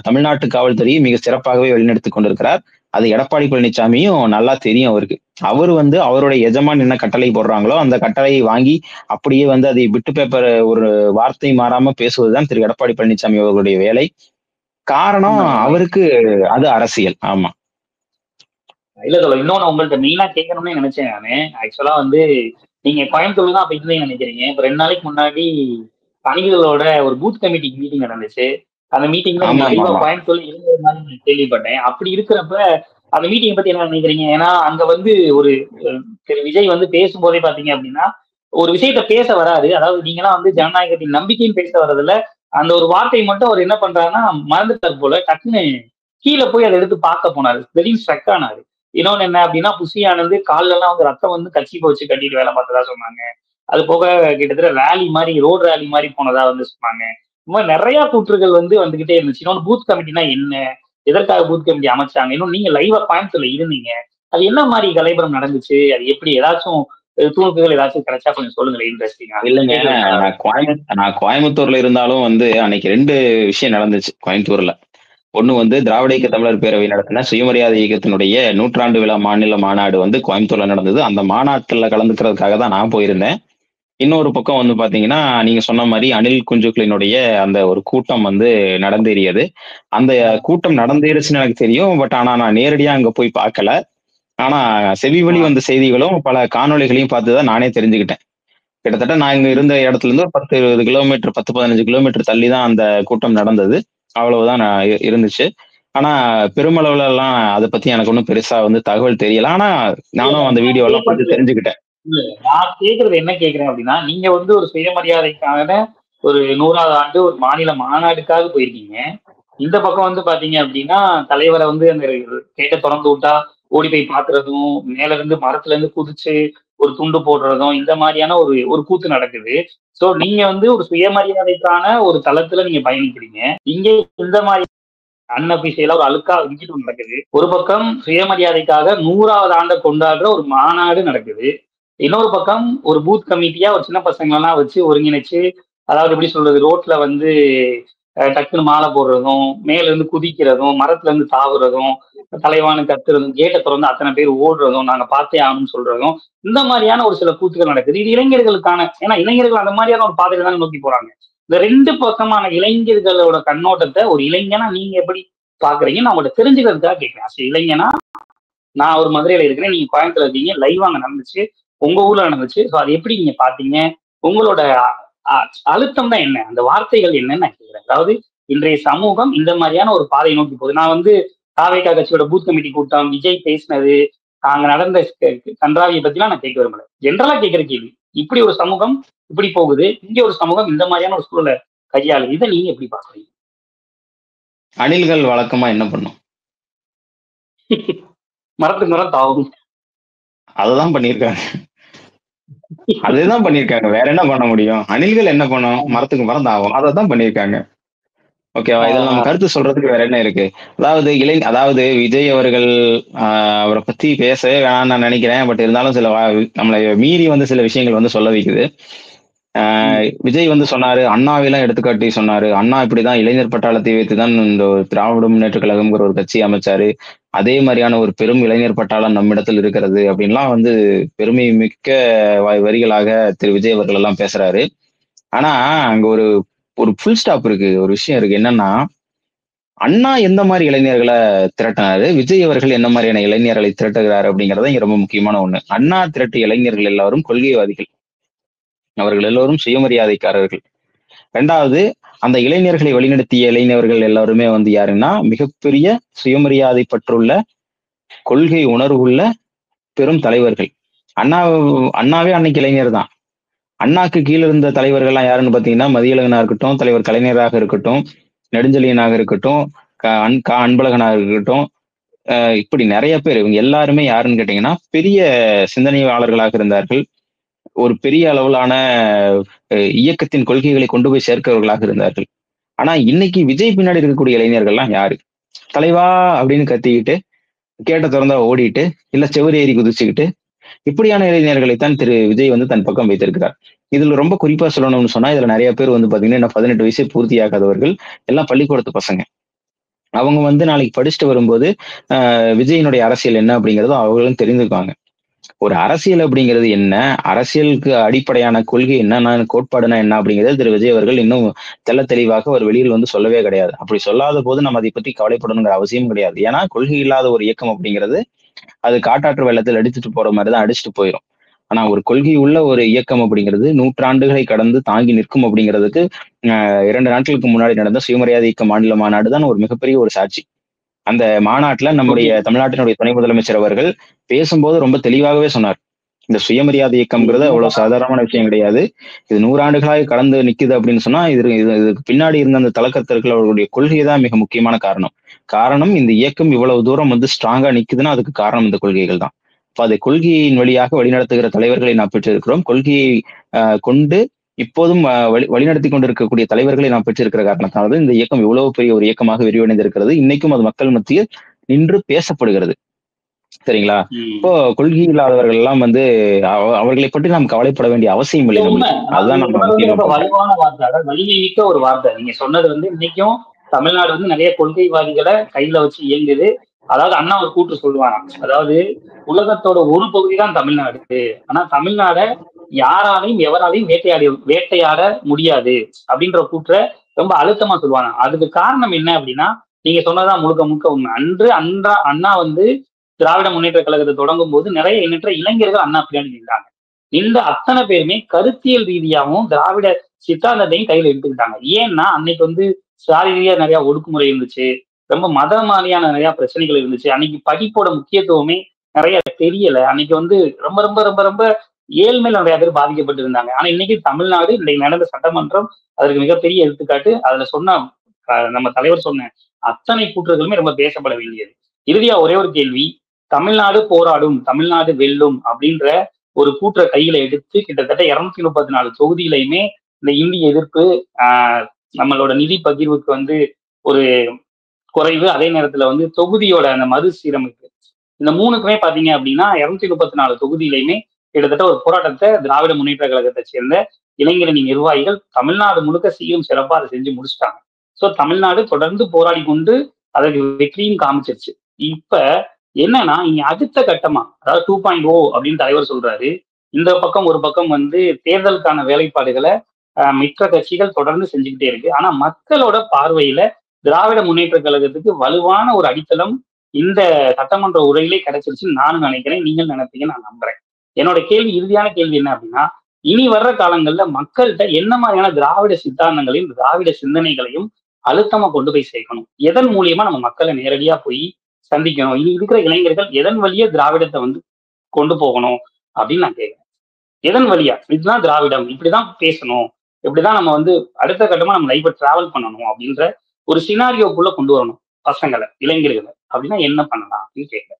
தமிழ்நாட்டு காவல்துறையை மிக சிறப்பாகவே வழிநடத்திக் கொண்டிருக்கிறார். அது எடப்பாடி பழனிசாமியும் நல்லா தெரியும் அவருக்கு. அவர் வந்து அவருடைய எஜமான் என்ன கட்டளை போடுறாங்களோ அந்த கட்டளையை வாங்கி அப்படியே வந்து அதை பிட்டு பேப்பர் ஒரு வார்த்தை மாறாம பேசுவதுதான் திரு எடப்பாடி பழனிசாமி அவர்களுடைய வேலை. காரணம் உண்மைதான். அவருக்கு அது அரசியல். ஆமா. இல்ல தோழர், இன்னொன்னு உங்கள்ட்ட மெயினா கேட்கணும்னு நினைச்சேன் நானு. ஆக்சுவலா வந்து நீங்க கோயம்புத்தூர்ல தான் அப்ப இருந்தீங்கன்னு நினைக்கிறீங்க. இப்ப 2 நாளைக்கு முன்னாடி அணிகளோட ஒரு பூத் கமிட்டி மீட்டிங் நடந்துச்சு. அந்த மீட்டிங்ல நீங்க ஆமா ஆமா லைவா ஆமா. கோயம்புத்தூர்ல இருந்தது மாதிரி நான் கேள்விப்பட்டேன். அப்படி இருக்கிறப்ப அந்த மீட்டிங் பத்தி என்ன நினைக்கிறீங்க? ஏன்னா அங்க வந்து ஒரு திரு விஜய் வந்து பேசும்போதே பாத்தீங்க அப்படின்னா, ஒரு விஷயத்த பேச வராரு. அதாவது நீங்கலாம் வந்து ஜனநாயகத்தின் நம்பிக்கைன்னு பேச வர்றதுல, அந்த ஒரு வார்த்தை மட்டும் அவர் என்ன பண்றாருன்னா மறந்துட்டார் போல. டக்குன்னு கீழ போய் அதை எடுத்து பார்க்க போனாரு. திடீர்னு ஸ்ட்ரக் ஆனாரு. இன்னொன்னு என்ன அப்படின்னா, புசி ஆனந்த் கால்ல எல்லாம் வந்து ரத்தம் வந்து கர்ச்சீஃப் வச்சு கட்டிட்டு வேலை பார்த்ததா சொன்னாங்க. அது போக கிட்டத்தட்ட ரேலி மாதிரி, ரோடு ரேலி மாதிரி போனதா வந்து சொன்னாங்க. இந்த மாதிரி நிறைய கூற்றுகள் வந்து வந்துகிட்டே இருந்துச்சு. இன்னொன்னு பூத் கமிட்டினா என்ன? எதற்காக பூத் கமிட்டி அமைச்சாங்க? இன்னும் நீங்க லைவா கோயம்புத்தூர்ல இருந்தீங்க. அது என்ன மாதிரி கலைபரம் நடந்துச்சு? அது எப்படி ஏதாச்சும் துணுக்குகள் ஏதாச்சும் கிடைச்சா கொஞ்சம் சொல்லுங்களேன் இன்ட்ரெஸ்டிங்கா. இல்லைங்க. கேட்கறதுக்கு நல்லா இருக்கும். நான் கோயம்புத்தூர்ல இருந்தாலும் வந்து அன்னைக்கு 2 விஷயம் நடந்துச்சு கோயம்புத்தூர்ல. ஒண்ணு வந்து திராவிட இயக்க தமிழர் பேரவை நடத்தின சுயமரியாதை இயக்கத்தினுடைய 100ஆண்டு விழா மாநில மாநாடு வந்து கோயம்புத்தூர்ல நடந்தது. அந்த மாநாட்டுல கலந்துக்கிறதுக்காக தான் நான் போயிருந்தேன். இன்னொரு பக்கம் வந்து பாத்தீங்கன்னா, நீங்க சொன்ன மாரி அணில் குஞ்சுக்களினுடைய அந்த ஒரு கூட்டம் வந்து நடந்தேறியது. அந்த கூட்டம் நடந்தேறுச்சுன்னு எனக்கு தெரியும். பட் ஆனா நான் நேரடியா அங்க போய் பார்க்கல. ஆனா செவிவழி ஆ, வந்த செய்திகளும், பல காணொளிகளையும் பார்த்து தான் நானே தெரிஞ்சுக்கிட்டேன். கிட்டத்தட்ட நான் இங்க இருந்த இடத்துல இருந்து ஒரு 10, 20 கிலோமீட்டர் 10, 15 கிலோமீட்டர் தள்ளி தான் அந்த கூட்டம் நடந்தது. அவ்வளவுதான் இருந்துச்சு. ஆனா பெருமளவுல எல்லாம் அத பத்தி எனக்கு ஒண்ணும் பெருசா வந்து தகவல் தெரியல. ஆனா நானும் அந்த வீடியோ எல்லாம் பார்த்து கேட்கறது தெரிஞ்சுக்கிட்டேன். இல்ல, நான் கேட்கறது என்ன கேட்கிறேன் அப்படின்னா, நீங்க வந்து ஒரு சுயமரியாதைக்கான ஒரு 100வது ஆண்டு ஒரு மாநில மாநாடுக்காக போயிருக்கீங்க. இந்த பக்கம் வந்து பாத்தீங்க அப்படின்னா, தலைவரை வந்து அந்த கேட்ட திறந்து விட்டா ஓடி போய் பாக்குறதும், மேல இருந்து மரத்துல இருந்து குதிச்சு ஒரு துண்டு போடுறதும், இந்த மாதிரியான ஒரு ஒரு கூத்து நடக்குது. சோ நீங்க வந்து ஒரு சுயமரியாதைக்கான ஒரு தளத்துல நீங்க பயணிக்கிறீங்க. இங்க இந்த மாதிரி அன்அபிஷியலா ஒரு அழுக்கா இங்கிட்டு நடக்குது. ஒரு பக்கம் சுயமரியாதைக்காக 100வது ஆண்டை கொண்டாடுற ஒரு மாநாடு நடக்குது. இன்னொரு பக்கம் ஒரு பூத் கமிட்டியா ஒரு சின்ன பசங்களெல்லாம் வச்சு ஒருங்கிணைச்சு, அதாவது எப்படி சொல்றது, ரோட்ல வந்து டக்குன்னு மாலை போடுறதும், மேல இருந்து குதிக்கிறதும், மரத்துல இருந்து தாவுறதும், தலைவான்னு கத்துறதும், கேட்டை திறந்து அத்தனை பேர் ஓடுறதும், நாங்க பார்த்தே ஆகணும்னு சொல்றதும், இந்த மாதிரியான ஒரு சில கூத்துகள் நடக்குது. இது இளைஞர்களுக்கான, ஏன்னா இளைஞர்கள் அந்த மாதிரியான ஒரு பாதையில தானே நோக்கி போறாங்க. இந்த 2 பக்கமான இளைஞர்களோட கண்ணோட்டத்தை ஒரு இளைஞனா நீங்க எப்படி பாக்குறீங்க? நான் உங்கள்ட்ட தெரிஞ்சுக்கிறதுக்காக கேட்கிறேன். இளைஞனா நான் ஒரு மதுரையில இருக்கிறேன், நீங்க கோயம்புத்தூர்ல இருக்கீங்க, லைவா அங்க நடந்துச்சு, உங்க ஊர்ல நடந்துச்சு. ஸோ அது எப்படி நீங்க பாத்தீங்க? உங்களோட அழுத்தம் தான் என்ன? அந்த வார்த்தைகள் என்னன்னு நான் கேட்கிறேன். அதாவது இன்றைய சமூகம் இந்த மாதிரியான ஒரு பாதையை நோக்கி போகுது. நான் வந்து தாவேகா கட்சியோட பூத் கமிட்டி கூட்டம், விஜய் பேசினது, அங்க நடந்த கன்றாவியை பத்திலாம் நான் கேட்க விரும்பல. ஜென்ரலா கேட்கிற கேள்வி. இப்படி ஒரு சமூகம் இப்படி போகுது, இங்க ஒரு சமூகம் இந்த மாதிரியான ஒரு சூழலை கையாளுது. இதை நீங்க எப்படி பாக்குறீங்க? அணில்கள் வழக்கமா என்ன பண்ணும்? மரத்துக்கு மரம் தாவும். அததான் பண்ணியிருக்காங்க. அதுதான் பண்ணியிருக்காங்க. வேற என்ன பண்ண முடியும்? அணில்கள் என்ன பண்ணும்? மரத்துக்கு மரம் தாவும். அததான் பண்ணியிருக்காங்க. ஓகேவா? இதுல நம்ம கருத்து சொல்றதுக்கு வேற என்ன இருக்கு? அதாவது விஜய் அவர்கள் அவரை பத்தி பேசவே வேணாம்னு நான் நினைக்கிறேன். பட் இருந்தாலும் நம்மளை மீறி வந்து சில விஷயங்கள் வந்து சொல்ல வைக்குது. விஜய் வந்து சொன்னாரு, அண்ணாவையெல்லாம் எடுத்துக்காட்டி சொன்னாரு. அண்ணா இப்படிதான் இளைஞர் பட்டாளத்தை வைத்துதான் இந்த திராவிட முன்னேற்ற கழகம்ங்கிற ஒரு கட்சி அமைச்சாரு. அதே மாதிரியான ஒரு பெரும் இளைஞர் பட்டாளம் நம்மிடத்தில் இருக்கிறது அப்படின்லாம் வந்து பெருமை மிக்க வரிகளாக திரு விஜய் அவர்கள் எல்லாம் பேசுறாரு. ஆனா அங்க ஒரு ஒரு ஃபுல் ஸ்டாப் இருக்கு. ஒரு விஷயம் இருக்கு. என்னன்னா, அண்ணா எந்த மாதிரி இளைஞர்களை திரட்டினாரு, விஜய் அவர்கள் என்ன மாதிரியான இளைஞர்களை திரட்டுகிறாரு அப்படிங்கறத இங்க ரொம்ப முக்கியமான ஒண்ணு. அண்ணா திரட்டிய இளைஞர்கள் எல்லாரும் கொள்கைவாதிகள், அவர்கள் எல்லோரும் சுயமரியாதைக்காரர்கள். ரெண்டாவது, அந்த இளைஞர்களை வழிநடத்திய இளைஞர்கள் எல்லாருமே வந்து யாருன்னா மிகப்பெரிய சுயமரியாதை பற்றுள்ள, கொள்கை உணர்வுள்ள பெரும் தலைவர்கள். அண்ணாவே அன்னைக்கு இளைஞர் தான். அண்ணாக்கு கீழே இருந்த தலைவர்கள்லாம் யாருன்னு பாத்தீங்கன்னா மதியழகனா இருக்கட்டும், தலைவர் கலைஞராக இருக்கட்டும், நெடுஞ்செழியனாக இருக்கட்டும், அன்பழகனாக இருக்கட்டும், இப்படி நிறைய பேர். இவங்க எல்லாருமே யாருன்னு கேட்டீங்கன்னா பெரிய சிந்தனையாளர்களாக இருந்தார்கள். ஒரு பெரிய அளவிலான இயக்கத்தின் கொள்கைகளை கொண்டு போய் சேர்க்கிறவர்களாக இருந்தார்கள். ஆனா இன்னைக்கு விஜய் பின்னாடி இருக்கக்கூடிய இளைஞர்கள்லாம் யாரு? தலைவா அப்படின்னு கத்திக்கிட்டு, கேட்ட திறந்தா ஓடிட்டு, இல்ல செவ்வறு ஏறி குதிச்சுக்கிட்டு, இப்படியான இளைஞர்களைத்தான் திரு விஜய் வந்து தன் பக்கம் வைத்திருக்கிறார். இதுல ரொம்ப குறிப்பா சொல்லணும்னு சொன்னா, இதுல நிறைய பேர் வந்து பாத்தீங்கன்னா இன்னும் 18 வயசே பூர்த்தியாகாதவர்கள், எல்லாம் பள்ளிக்கூடத்து பசங்க. அவங்க வந்து நாளைக்கு படிச்சுட்டு வரும்போது விஜயினுடைய அரசியல் என்ன அப்படிங்கறதும் அவர்களும் தெரிஞ்சுக்குவாங்க. ஒரு அரசியல் அப்படிங்கிறது என்ன, அரசியலுக்கு அடிப்படையான கொள்கை என்ன, கோட்பாடுனா என்ன அப்படிங்கிறது திரு விஜய் அவர்கள் இன்னும் தெள்ள தெளிவாக ஒரு வெளியில் வந்து சொல்லவே கிடையாது. அப்படி சொல்லாத போது நம்ம அதை பற்றி கவலைப்படணுங்கிற அவசியம் கிடையாது. ஏன்னா கொள்கை இல்லாத ஒரு இயக்கம் அப்படிங்கிறது அது காட்டாற்று வெள்ளத்தில் அடிச்சுட்டு போற மாதிரிதான் அடிச்சுட்டு போயிடும். ஆனா ஒரு கொள்கை உள்ள ஒரு இயக்கம் அப்படிங்கிறது நூற்றாண்டுகளை கடந்து தாங்கி நிற்கும் அப்படிங்கிறதுக்கு 2 நாட்களுக்கு முன்னாடி நடந்த சுயமரியாதை இயக்க மாநில மாநாடு தான் ஒரு மிகப்பெரிய ஒரு சாட்சி. அந்த மாநாட்டுல நம்முடைய தமிழ்நாட்டினுடைய துணை முதலமைச்சர் அவர்கள் பேசும்போது ரொம்ப தெளிவாகவே சொன்னார், இந்த சுயமரியாதை இயக்கம்ங்கிறது அவ்வளவு சாதாரணமான விஷயம் கிடையாது. இது 100 ஆண்டுகளாக கடந்து நிக்குது அப்படின்னு சொன்னா இதுக்கு பின்னாடி இருந்த அந்த தலக்கர்த்தர்கள் அவர்களுடைய கொள்கை தான் மிக முக்கியமான காரணம் இந்த இயக்கம் இவ்வளவு தூரம் வந்து ஸ்ட்ராங்கா நிக்குதுன்னா அதுக்கு காரணம் இந்த கொள்கைகள் தான். அப்ப அதை கொள்கையின் வழியாக வழிநடத்துகிற தலைவர்களை நாம் பெற்றிருக்கிறோம். கொள்கையை கொண்டு இப்போதும் வழிநடத்தி கொண்டிருக்கக்கூடிய தலைவர்களை நாம் பெற்றிருக்கிற காரணத்தால் இந்த இயக்கம் இவ்வளவு பெரிய ஒரு இயக்கமாக விரிவடைந்திருக்கிறது. இன்னைக்கும் அது மக்கள் மத்தியில் நின்று பேசப்படுகிறது. சரிங்களா? இப்போ கொள்கை இல்லாதவர்கள் எல்லாம் வந்து அவர்களை பற்றி நாம் கவலைப்பட வேண்டிய அவசியம் இல்லை. அதுதான் நம்ம வலுவான வார்த்தை, அதாவது வலிமை மிக்க ஒரு வார்த்தை. நீங்க சொன்னது வந்து இன்னைக்கும் தமிழ்நாடு வந்து நிறைய கொள்கைவாதிகளை கையில வச்சு இயங்குது. அதாவது அண்ணா ஒரு கூற்று சொல்லுவாங்க, அதாவது உலகத்தோட ஒரு பகுதி தான் தமிழ்நாடு, ஆனா தமிழ்நாட யாராலையும் எவராலையும் வேட்டையாட முடியாது அப்படின்ற கூற்றை ரொம்ப அழுத்தமா சொல்லுவாங்க. அதுக்கு காரணம் என்ன அப்படின்னா, நீங்க சொன்னதான் முழுக்க முழுக்க உண்மை. அண்ணா வந்து திராவிட முன்னேற்ற கழகத்தை தொடங்கும் போது நிறைய எண்ணற்ற இளைஞர்கள் அண்ணா பின்னாடி நின்றாங்க. இந்த அத்தனை பேருமே கருத்தியல் ரீதியாகவும் திராவிட சித்தாந்தத்தையும் கையில எடுத்துக்கிட்டாங்க. ஏன்னா அன்னைக்கு வந்து சாதி ரீதியா நிறைய ஒடுக்குமுறை இருந்துச்சு, ரொம்ப மத மாதிரியான நிறைய பிரச்சனைகள் இருந்துச்சு. அன்னைக்கு படிப்போட முக்கியத்துவமே நிறைய தெரியல. அன்னைக்கு வந்து ரொம்ப ரொம்ப ரொம்ப ரொம்ப ஏழ்மையில நிறைய பேர் பாதிக்கப்பட்டு இருந்தாங்க. ஆனா இன்னைக்கு தமிழ்நாடு இன்னைக்கு நடந்த சட்டமன்றம் அதற்கு மிகப்பெரிய எடுத்துக்காட்டு. அதுல சொன்ன நம்ம தலைவர் சொன்ன அத்தனை கூற்றுகளுமே ரொம்ப பேசப்பட வேண்டியது. இறுதியா ஒரே ஒரு கேள்வி, தமிழ்நாடு போராடும், தமிழ்நாடு வெல்லும் அப்படின்ற ஒரு கூற்றை கையில எடுத்து கிட்டத்தட்ட 234 தொகுதியிலையுமே இந்த இந்திய எதிர்ப்பு, நம்மளோட நிதி பகிர்வுக்கு வந்து ஒரு குறைவு, அதே நேரத்துல வந்து தொகுதியோட அந்த மறுசீரமைப்பு, இந்த மூணுக்குமே பாத்தீங்க அப்படின்னா 234 தொகுதியிலையுமே கிட்டத்தட்ட ஒரு போராட்டத்தை திராவிட முன்னேற்ற கழகத்தை சேர்ந்த இளைஞரணி நிர்வாகிகள் தமிழ்நாடு முழுக்க சீரும் சிறப்பா அதை செஞ்சு முடிச்சுட்டாங்க. சோ தமிழ்நாடு தொடர்ந்து போராடி கொண்டு அதற்கு வெற்றியும் காமிச்சிருச்சு. இப்ப என்னன்னா இங்க அடுத்த கட்டமா, அதாவது 2.0 அப்படின்னு தலைவர் சொல்றாரு. இந்த பக்கம் ஒரு பக்கம் வந்து தேர்தலுக்கான வேலைப்பாடுகளை மற்ற கட்சிகள் தொடர்ந்து செஞ்சுக்கிட்டே இருக்கு. ஆனா மக்களோட பார்வையில திராவிட முன்னேற்ற கழகத்துக்கு வலுவான ஒரு அடித்தளம் இந்த சட்டமன்ற உரையிலே கிடைச்சிருச்சுன்னு நானும் நினைக்கிறேன், நீங்கள் நினைப்பீங்கன்னு நான் நம்புறேன். என்னோட இறுதியான கேள்வி என்ன அப்படின்னா, இனி வர்ற காலங்கள்ல மக்கள்கிட்ட என்ன மாதிரியான திராவிட சித்தாந்தங்களையும் திராவிட சிந்தனைகளையும் அழுத்தமா கொண்டு போய் சேர்க்கணும்? எதன் மூலியமா நம்ம மக்களை நேரடியா போய் சந்திக்கணும்? இனி இருக்கிற இளைஞர்கள் எதன் வழியா திராவிடத்தை வந்து கொண்டு போகணும் அப்படின்னு நான் கேட்கிறேன். எதன் வழியா? இதுதான் திராவிடம், இப்படிதான் பேசணும், இப்படிதான் நம்ம வந்து அடுத்த கட்டமா நம்ம லைஃபை டிராவல் பண்ணணும் அப்படின்ற ஒரு சினாரியோக்குள்ள கொண்டு வரணும் பசங்களை, இளைஞர்களை. அப்படின்னா என்ன பண்ணலாம் அப்படின்னு கேட்கிறேன்.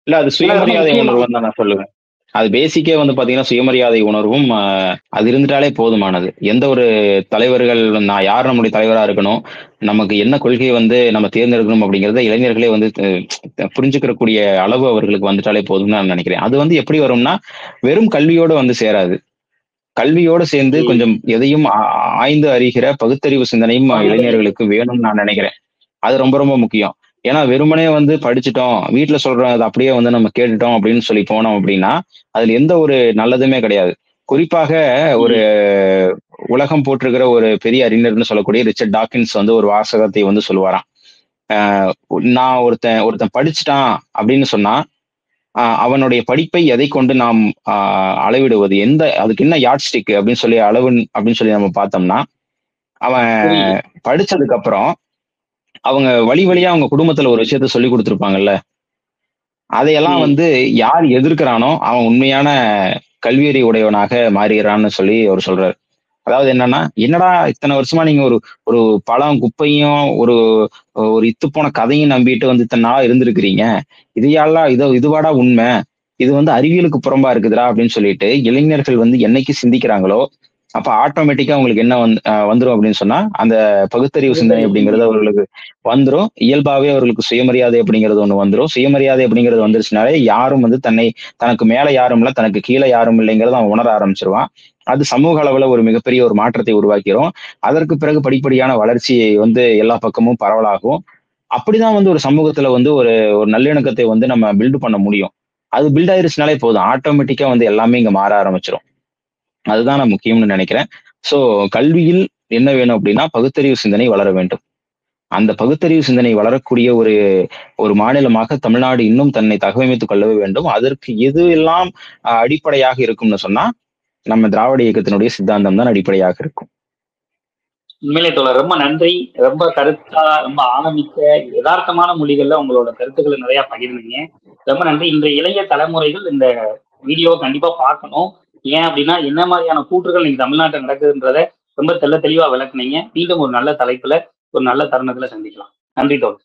இல்ல, அது சுயமரியாதை உணர்வு தான் நான் சொல்லுவேன். அது பேசிக்கே வந்து பாத்தீங்கன்னா சுயமரியாதை உணர்வும் அது இருந்துட்டாலே போதுமானது. எந்த ஒரு தலைவர்கள், நான் யார் நம்முடைய தலைவரா இருக்கணும், நமக்கு என்ன கொள்கையை வந்து நம்ம தேர்ந்தெடுக்கணும் அப்படிங்கறத இளைஞர்களே வந்து புரிஞ்சுக்கிறக்கூடிய அளவு அவர்களுக்கு வந்துட்டாலே போதும்னு நான் நினைக்கிறேன். அது வந்து எப்படி வரும்னா, வெறும் கல்வியோட வந்து சேராது. கல்வியோடு சேர்ந்து கொஞ்சம் எதையும் ஆய்ந்து அறிகிற பகுத்தறிவு சிந்தனையும் இளைஞர்களுக்கு வேணும்னு நான் நினைக்கிறேன். அது ரொம்ப ரொம்ப முக்கியம். ஏன்னா வெறுமனே வந்து படிச்சுட்டோம், வீட்டுல சொல்றோம், அதை அப்படியே வந்து நம்ம கேட்டுட்டோம் அப்படின்னு சொல்லி போனோம் அப்படின்னா அதுல எந்த ஒரு நல்லதுமே கிடையாது. குறிப்பாக ஒரு உலகம் போற்றுகிற ஒரு பெரிய அறிஞர்னு சொல்லக்கூடிய ரிச்சர்ட் டாக்கின்ஸ் வந்து ஒரு வாசகத்தை வந்து சொல்லுவாராம். நான் ஒருத்தன் படிச்சுட்டான் அப்படின்னு சொன்னா அவனுடைய படிப்பை எதை கொண்டு நாம் அளவிடுவது, அதுக்கு என்ன யாட் ஸ்டிக் அப்படின்னு சொல்லி அப்படின்னு சொல்லி நம்ம பார்த்தோம்னா, அவன் படிச்சதுக்கு அப்புறம் அவங்க வழியா அவங்க குடும்பத்துல ஒரு விஷயத்த சொல்லி கொடுத்துருப்பாங்கல்ல, அதையெல்லாம் வந்து யார் எதிர்க்கிறானோ அவன் உண்மையான கல்வியறி உடையவனாக மாறுகிறான்னு சொல்லி அவர் சொல்றாரு. அதாவது என்னடா இத்தனை வருஷமா நீங்க ஒரு ஒரு பழம் குப்பையும் ஒரு ஒரு இத்து போன கதையும் நம்பிட்டு வந்து இத்தனை நாளா இருந்திருக்கிறீங்க, இதுவாடா உண்மை, இது வந்து அறிவியலுக்கு புறம்பா இருக்குதுடா அப்படின்னு சொல்லிட்டு இளைஞர்கள் வந்து என்னைக்கு சிந்திக்கிறாங்களோ அப்ப ஆட்டோமேட்டிக்கா அவங்களுக்கு என்ன வந்துரும் அப்படின்னு சொன்னா அந்த பகுத்தறிவு சிந்தனை அப்படிங்கிறது அவர்களுக்கு வந்துரும். இயல்பாவே அவர்களுக்கு சுயமரியாதை அப்படிங்கிறது ஒண்ணு வந்துரும். சுயமரியாதை அப்படிங்கிறது வந்துருச்சுனாலே யாரும் வந்து தனக்கு மேல யாரும் இல்லை, தனக்கு கீழே யாரும் இல்லைங்கிறத அவன் உணர ஆரம்பிச்சிருவான். அது சமூக அளவுல ஒரு மிகப்பெரிய ஒரு மாற்றத்தை உருவாக்கிறோம். அதற்கு பிறகு படிப்படியான வளர்ச்சியை வந்து எல்லா பக்கமும் பரவலாகும். அப்படிதான் வந்து ஒரு சமூகத்துல வந்து ஒரு நல்லிணக்கத்தை வந்து நம்ம பில்டு பண்ண முடியும். அது பில்ட் ஆயிருச்சுனாலே போதும், ஆட்டோமேட்டிக்கா வந்து எல்லாமே இங்க மாற ஆரம்பிச்சிடும். அதுதான் நான் முக்கியம்னு நினைக்கிறேன். சோ கல்வியில் என்ன வேணும் அப்படின்னா பகுத்தறிவு சிந்தனை வளர வேண்டும். அந்த பகுத்தறிவு சிந்தனை வளரக்கூடிய ஒரு மாநிலமாக தமிழ்நாடு இன்னும் தன்னை தகவமைத்துக் கொள்ளவே வேண்டும். அதற்கு எது எல்லாம் அடிப்படையாக இருக்கும்னு சொன்னா நம்ம திராவிட இயக்கத்தினுடைய சித்தாந்தம் தான் அடிப்படையாக இருக்கும். உண்மையிலே தோழர் ரொம்ப நன்றி. ரொம்ப கருத்தா, ரொம்ப ஆழமிக்க யதார்த்தமான மொழிகள்ல உங்களோட கருத்துக்களை நிறைய பகிர்ந்தீங்க. ரொம்ப நன்றி. இன்றைய இளைய தலைமுறைகள் இந்த வீடியோவை கண்டிப்பா பார்க்கணும். ஏன் அப்படின்னா என்ன மாதிரியான கூற்றுகள் நீங்க தமிழ்நாட்டில் நடக்குதுன்றத ரொம்ப தெளிவா விளக்குனீங்க. மீண்டும் ஒரு நல்ல தலைப்புல ஒரு நல்ல தருணத்துல சந்திக்கலாம். நன்றி தோழர்.